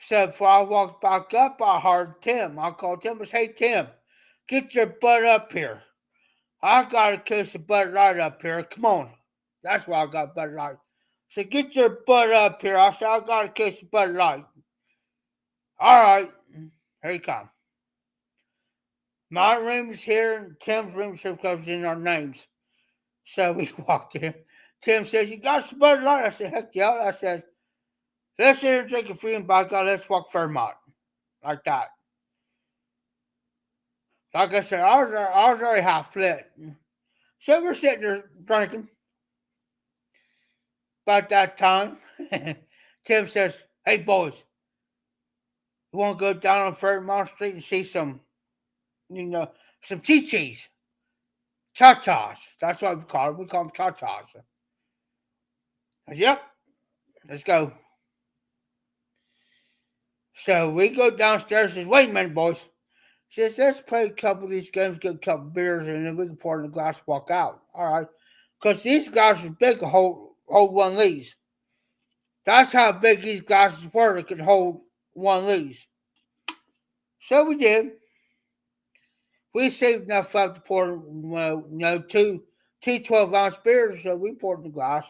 So before I walked back up, I heard Tim. I called Tim and said, hey, Tim, get your butt up here. I got a case of Bud Light up here. Come on. That's why I got Bud Light. So get your butt up here. I said, I got a case of Bud Light. All right. Here you come. My room's here and Tim's room's here because in our names. So we walked in. Tim says, you got some Bud Light? I said, heck yeah. I said, let's sit here and drink a free and by God, let's walk Fairmont. Like that. Like I said, I was already half lit. So we're sitting there drinking. About that time, Tim says, hey boys, you want to go down on Fairmont Street and see some, some chi-chis, cha-chas. That's what we call them. We call them cha-chas. I said, yep, let's go. So we go downstairs and says, wait a minute, boys. She says, let's play a couple of these games, get a couple of beers, and then we can pour in the glass and walk out. All right. Because these glasses are big to hold one of these. That's how big these glasses were. They could hold one of these. So we did. We saved enough up to pour, two 12-ounce beers, so we poured in the glass.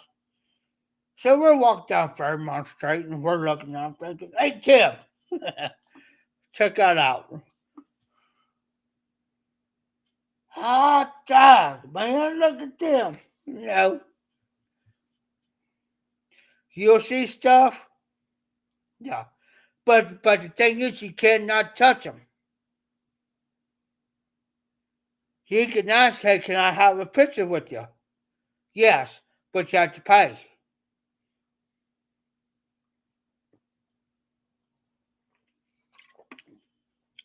So we're walking down Fairmont Street, and we're looking out thinking, hey, Tim, check that out. Hot dog, man, look at them. You'll see stuff. Yeah. But the thing is, you cannot touch them. You can ask, hey, can I have a picture with you? Yes, but you have to pay.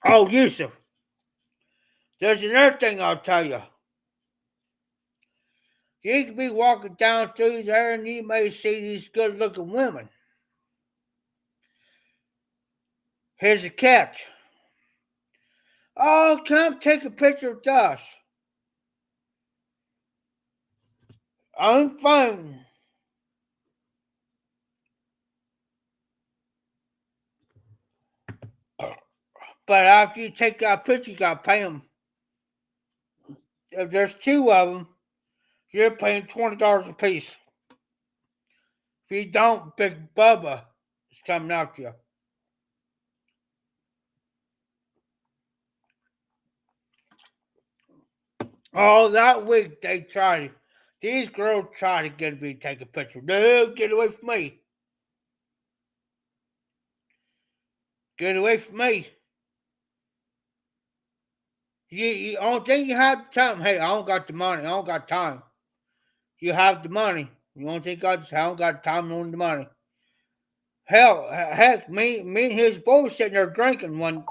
Oh, Yusuf, there's another thing I'll tell you. You could be walking down through there and you may see these good looking women. Here's a catch. Oh, come take a picture with us. On phone. But after you take that picture, you gotta pay them. If there's two of them, you're paying $20 a piece. If you don't, Big Bubba is coming after you. Oh, that week they tried. These girls try to get me to take a picture. No, get away from me. Get away from me. You only thing you have time. Hey, I don't got the money. I don't got time. You have the money. You only think I don't got time on the money. Hell, heck, me and his boy sitting there drinking one.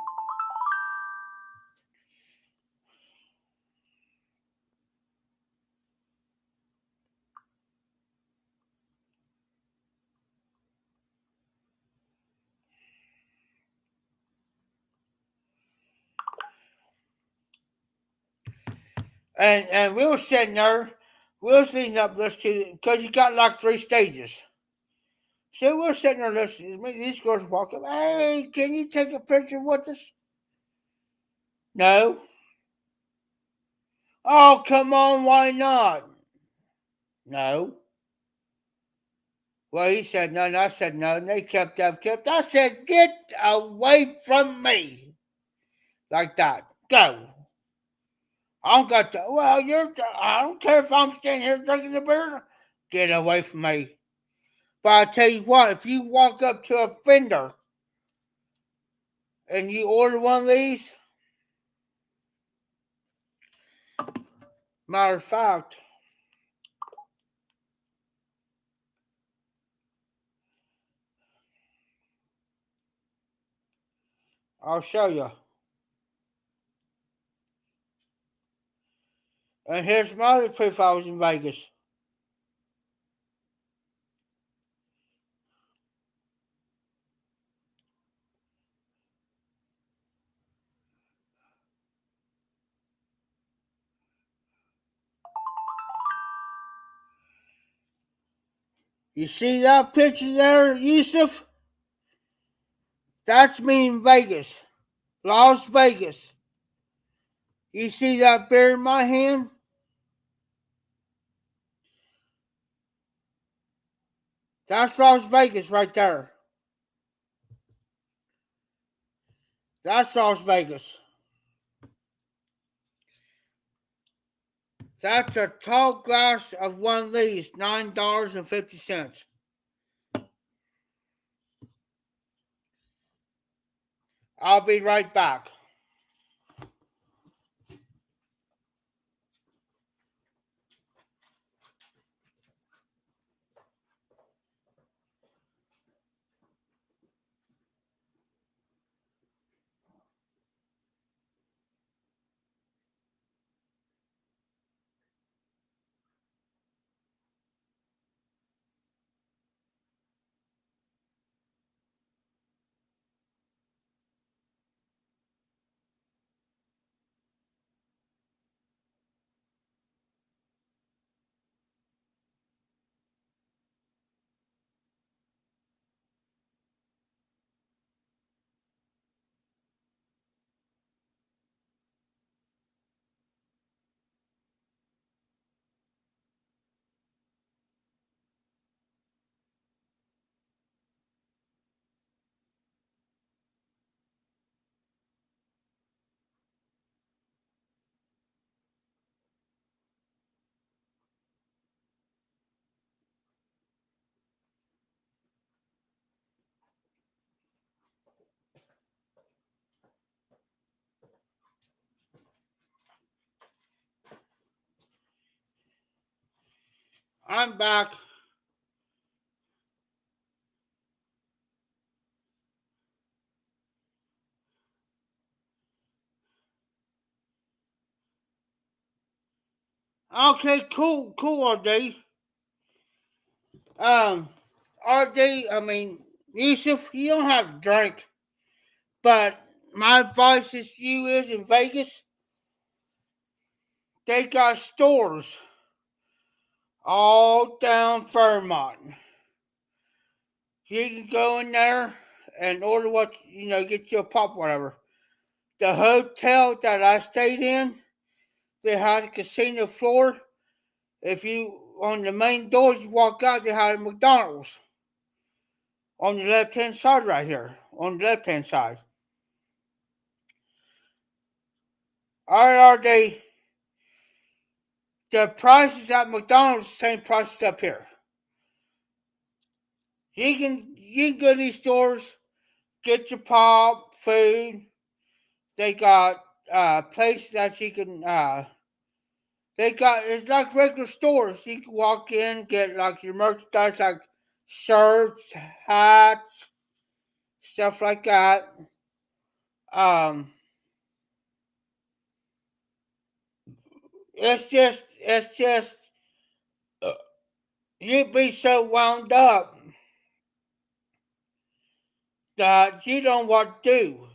And we were sitting there. We were sitting up listening because you got like three stages. So we're sitting there listening. These girls walk up. Hey, can you take a picture with us? No. Oh, come on, why not? No. Well, he said no, and I said no, and they kept up. I said, get away from me. Like that. Go. I don't got to, well, I don't care if I'm standing here drinking the beer. Get away from me. But I tell you what, if you walk up to a fender and you order one of these, matter of fact, I'll show you. And here's my other proof I was in Vegas. You see that picture there, Yusuf? That's me in Vegas, Las Vegas. You see that beer in my hand? That's Las Vegas right there. That's Las Vegas. That's a tall glass of one of these, $9.50. I'll be right back. I'm back. Okay, cool, RD. Um, RD, I mean, Yusuf, you don't have to drink, but my advice is to you is in Vegas, they got stores all down Fairmont. You can go in there and order what, get you a pop, whatever. The hotel that I stayed in, they had a casino floor. If you, on the main doors, you walk out, they had a McDonald's on the left hand side right here, on the left hand side. Are they the prices at McDonald's the same prices up here? You can go to these stores, get your pop, food. They got places that you can they got it's like regular stores. You can walk in, get like your merchandise like shirts, hats, stuff like that. Um it's just uh, you'd be so wound up that you don't know what to do.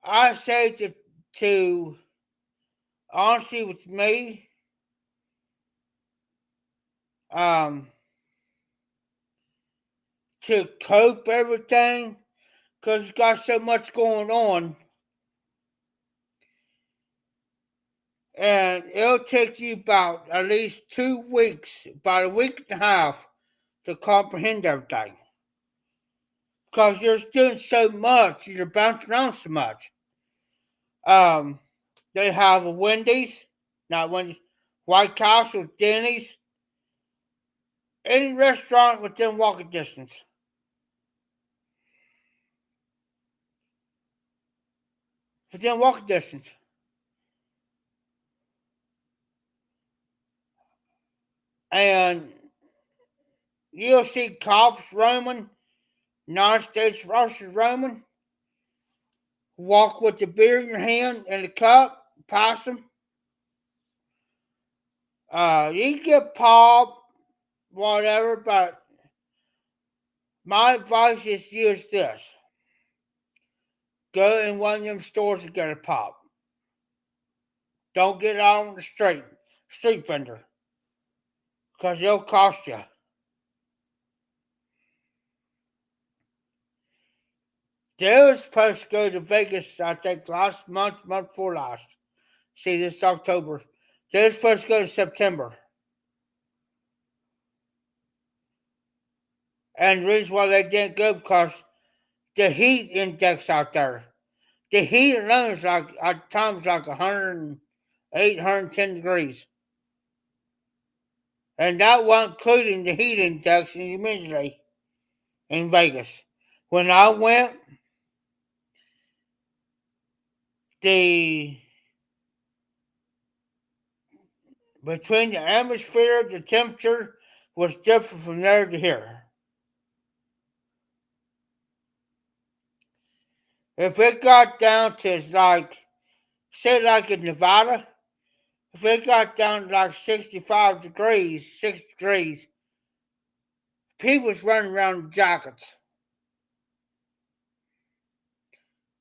I say to honestly with me, um, to cope everything, because you got so much going on, and it'll take you about at least 2 weeks, about a week and a half, to comprehend everything. Because you're doing so much, you're bouncing around so much. Um, they have a Wendy's, not Wendy's, White Castle, Denny's, any restaurant within walking distance. Within walking distance. And you'll see cops roaming, United States Russians roaming, walk with the beer in your hand and the cup, pass them. You can get pop, whatever, but my advice is use this. Go in one of them stores and get a pop. Don't get it out on the street vendor, because it'll cost you. They were supposed to go to Vegas, I think, last month before last. See, this October. They were supposed to go in September. And the reason why they didn't go because the heat index out there. The heat alone is like at times like 108, 110 degrees. And that wasn't including the heat index and humidity in Vegas. When I went, the between the atmosphere, the temperature was different from there to here. If it got down to like, say like in Nevada, if it got down to like 65 degrees, 6 degrees, people was running around in jackets.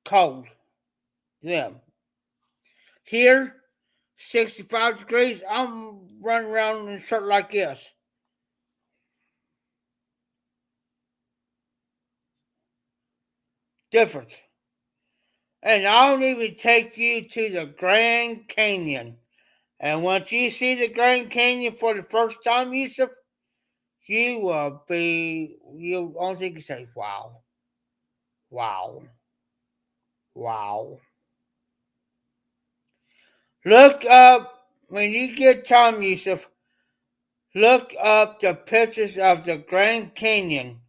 Cold. Them. Here, 65 degrees, I'm running around in a shirt like this. Difference. And I'll even take you to the Grand Canyon. And once you see the Grand Canyon for the first time, Yusuf, you will be, you only thing you say, wow, wow, wow. Look up, when you get time, Yusuf, look up the pictures of the Grand Canyon.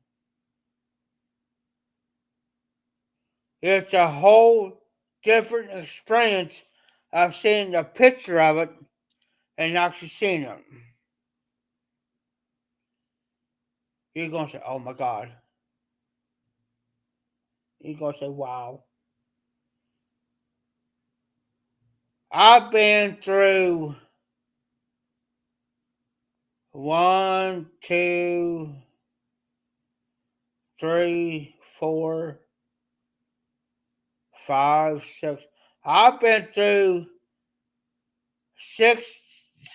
It's a whole different experience of seeing the picture of it and actually seeing it. You're going to say, oh my God. You're going to say, wow. I've been through 1, 2, 3, 4, 5, 6. I've been through six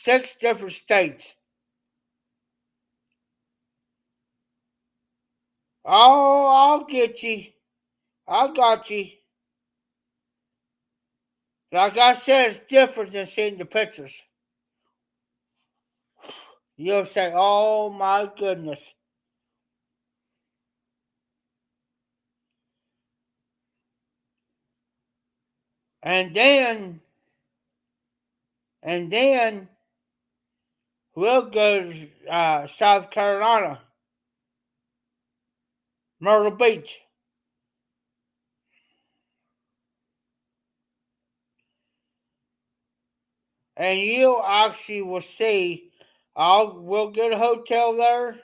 six different states. Oh, I'll get you. I got you. Like I said, it's different than seeing the pictures. You'll say, oh my goodness. And then, and then we'll go to South Carolina, Myrtle Beach. And you actually will see, we'll get a hotel there,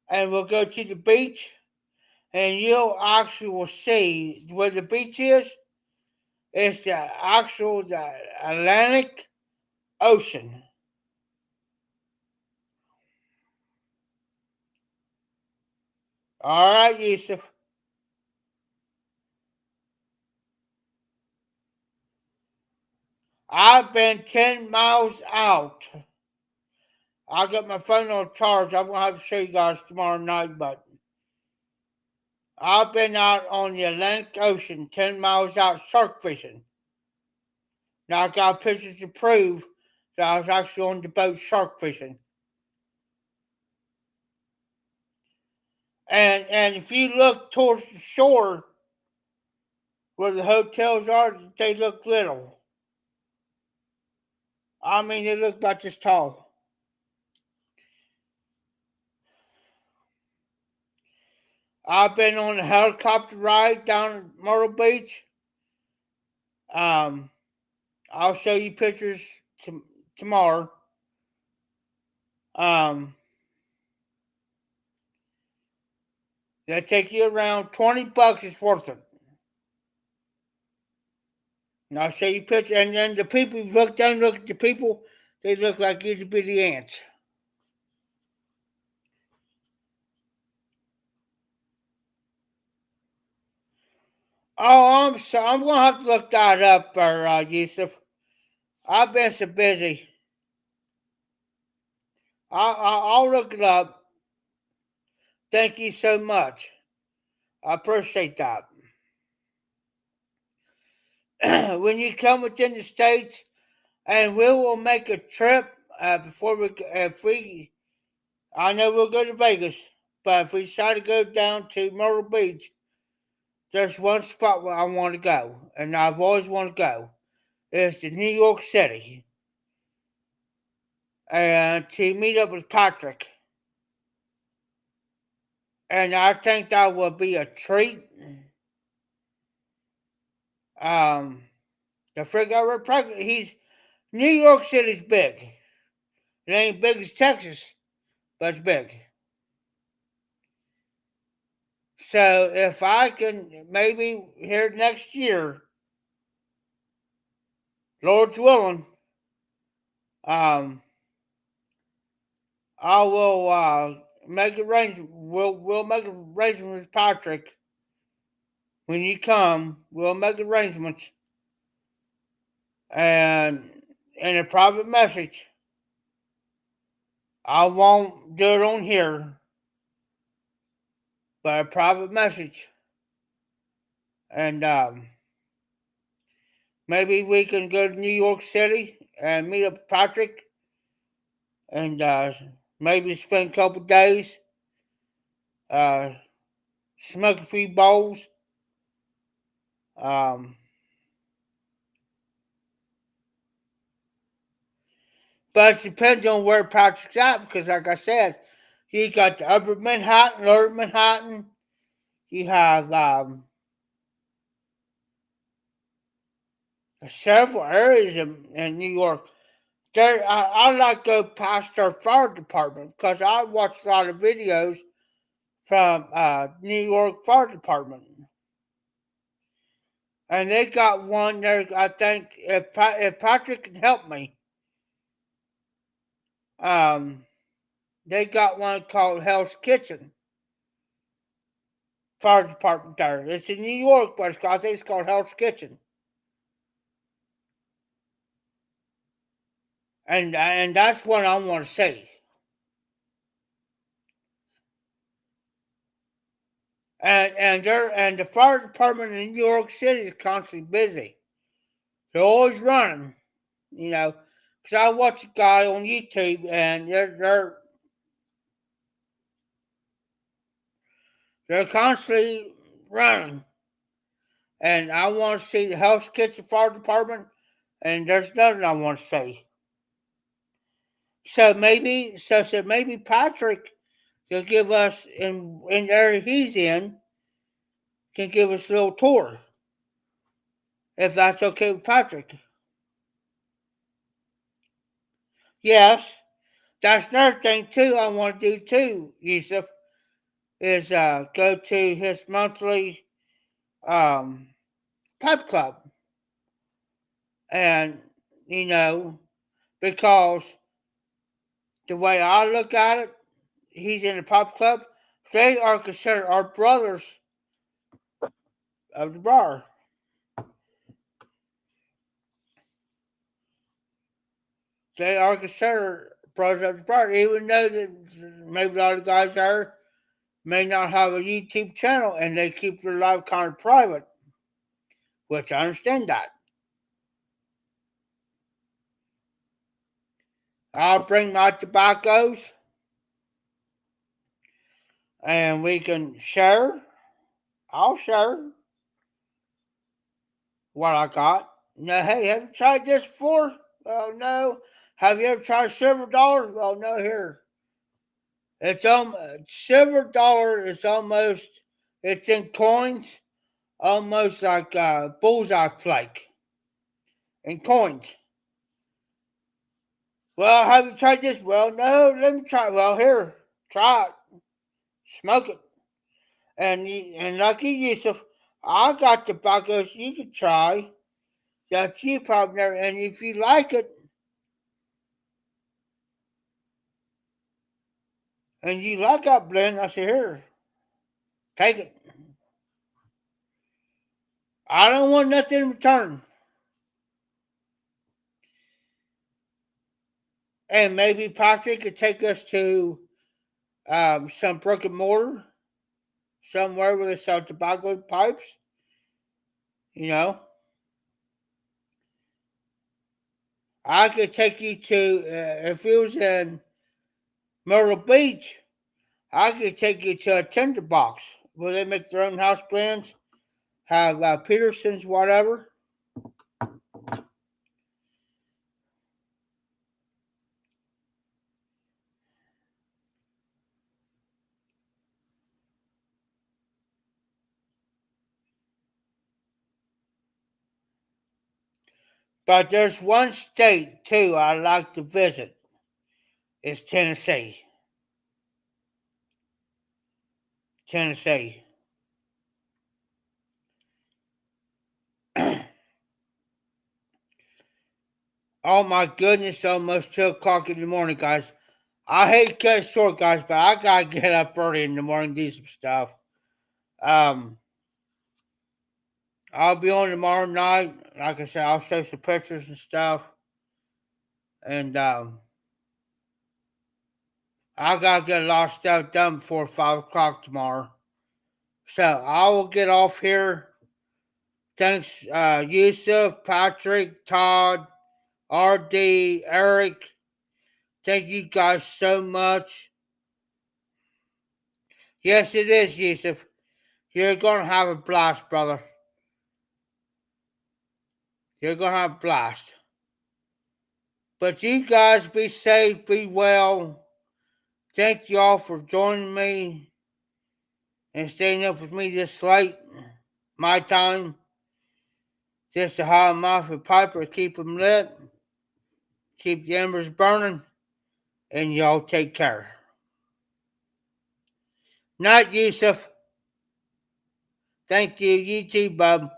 and we'll go to the beach, and you'll actually will see where the beach is. It's the Atlantic Ocean. All right, Yusuf. I've been 10 miles out. I got my phone on charge. I'm gonna have to show you guys tomorrow night, but I've been out on the Atlantic Ocean, 10 miles out shark fishing. Now I got pictures to prove that I was actually on the boat shark fishing. And if you look towards the shore where the hotels are, they look little. I mean, they look about this tall. I've been on a helicopter ride down at Myrtle Beach. Um, I'll show you pictures tomorrow. Um, they take you around $20. It's worth it. And I'll show you pictures. And then the people, you look down, look at the people. They look like itty bitty ants. Oh, I'm gonna have to look that up, Yusuf. I've been so busy. I'll look it up. Thank you so much. I appreciate that. When you come within the states, and we will make a trip before we, if we, I know we'll go to Vegas, but if we decide to go down to Myrtle Beach, there's one spot where I want to go, and I've always wanted to go. It's to New York City, and to meet up with Patrick. And I think that would be a treat. Um, the frig over Patrick, he's New York City's big. It ain't big as Texas, but it's big. So if I can maybe here next year, Lord's willing, um, I will make arrangements. We'll make arrangements with Patrick. When you come, we'll make arrangements and in a private message. I won't do it on here, but a private message, and maybe we can go to New York City and meet up with Patrick, and maybe spend a couple days, uh, smoke a few bowls. Um, but it depends on where Patrick's at because, like I said, you got the Upper Manhattan, Lower Manhattan. You have several areas in New York. There, I like to go past their fire department because I watch a lot of videos from New York Fire Department, and they got one there. I think if Patrick can help me, um, they got one called Hell's Kitchen Fire Department there. It's in New York, but I think it's called Hell's Kitchen, and that's what I want to see. And the fire department in New York City is constantly busy. They're always running, you know. Because I watch a guy on YouTube, and they're constantly running. And I want to see the Hell's Kitchen Fire Department, and there's nothing I want to see. So maybe Patrick can give us in the area he's in can give us a little tour if that's okay with Patrick. Yes, that's another thing too. I want to do too, Yusuf, is go to his monthly um, pub club, and you know because the way I look at it, he's in the pub club. They are considered our brothers of the bar. They are considered brothers of the bar, even though that maybe a lot of guys there may not have a YouTube channel and they keep their life kind of private, which I understand that. I'll bring my tobaccos and we can share. I'll share what I got. No, hey, have you tried this before? Well, no. Have you ever tried silver dollars? Well, no. Here, it's silver dollar is almost it's in coins, almost like bullseye flake in coins. Well, have you tried this? Well, no. Let me try. Well, here, try it, smoke it, and like you, Yusuf, I got tobaccos you can try that you probably never. And if you like it, and you like that blend, I say here, take it. I don't want nothing in return. And maybe Patrick could take us to some brick and mortar somewhere where they sell tobacco pipes. You know, I could take you to if it was in Myrtle Beach. I could take you to a tinderbox where they make their own house blends. Have Peterson's, whatever. But there's one state too I'd like to visit. It's Tennessee. Tennessee. Oh my goodness, almost 2 o'clock in the morning, guys. I hate to cut it short, guys, but I gotta get up early in the morning, do some stuff. Um, I'll be on tomorrow night. Like I said, I'll show some pictures and stuff. And I gotta get a lot of stuff done before 5 o'clock tomorrow. So I will get off here. Thanks, Yusuf, Patrick, Todd, RD, Eric. Thank you guys so much. Yes, it is, Yusuf. You're gonna have a blast, brother. You're gonna have a blast. But you guys be safe, be well. Thank you all for joining me and staying up with me this late. My time. Just to hide Mafia Piper, keep them lit, keep the embers burning, and y'all take care. Night, Yusuf. Thank you. You too, bub.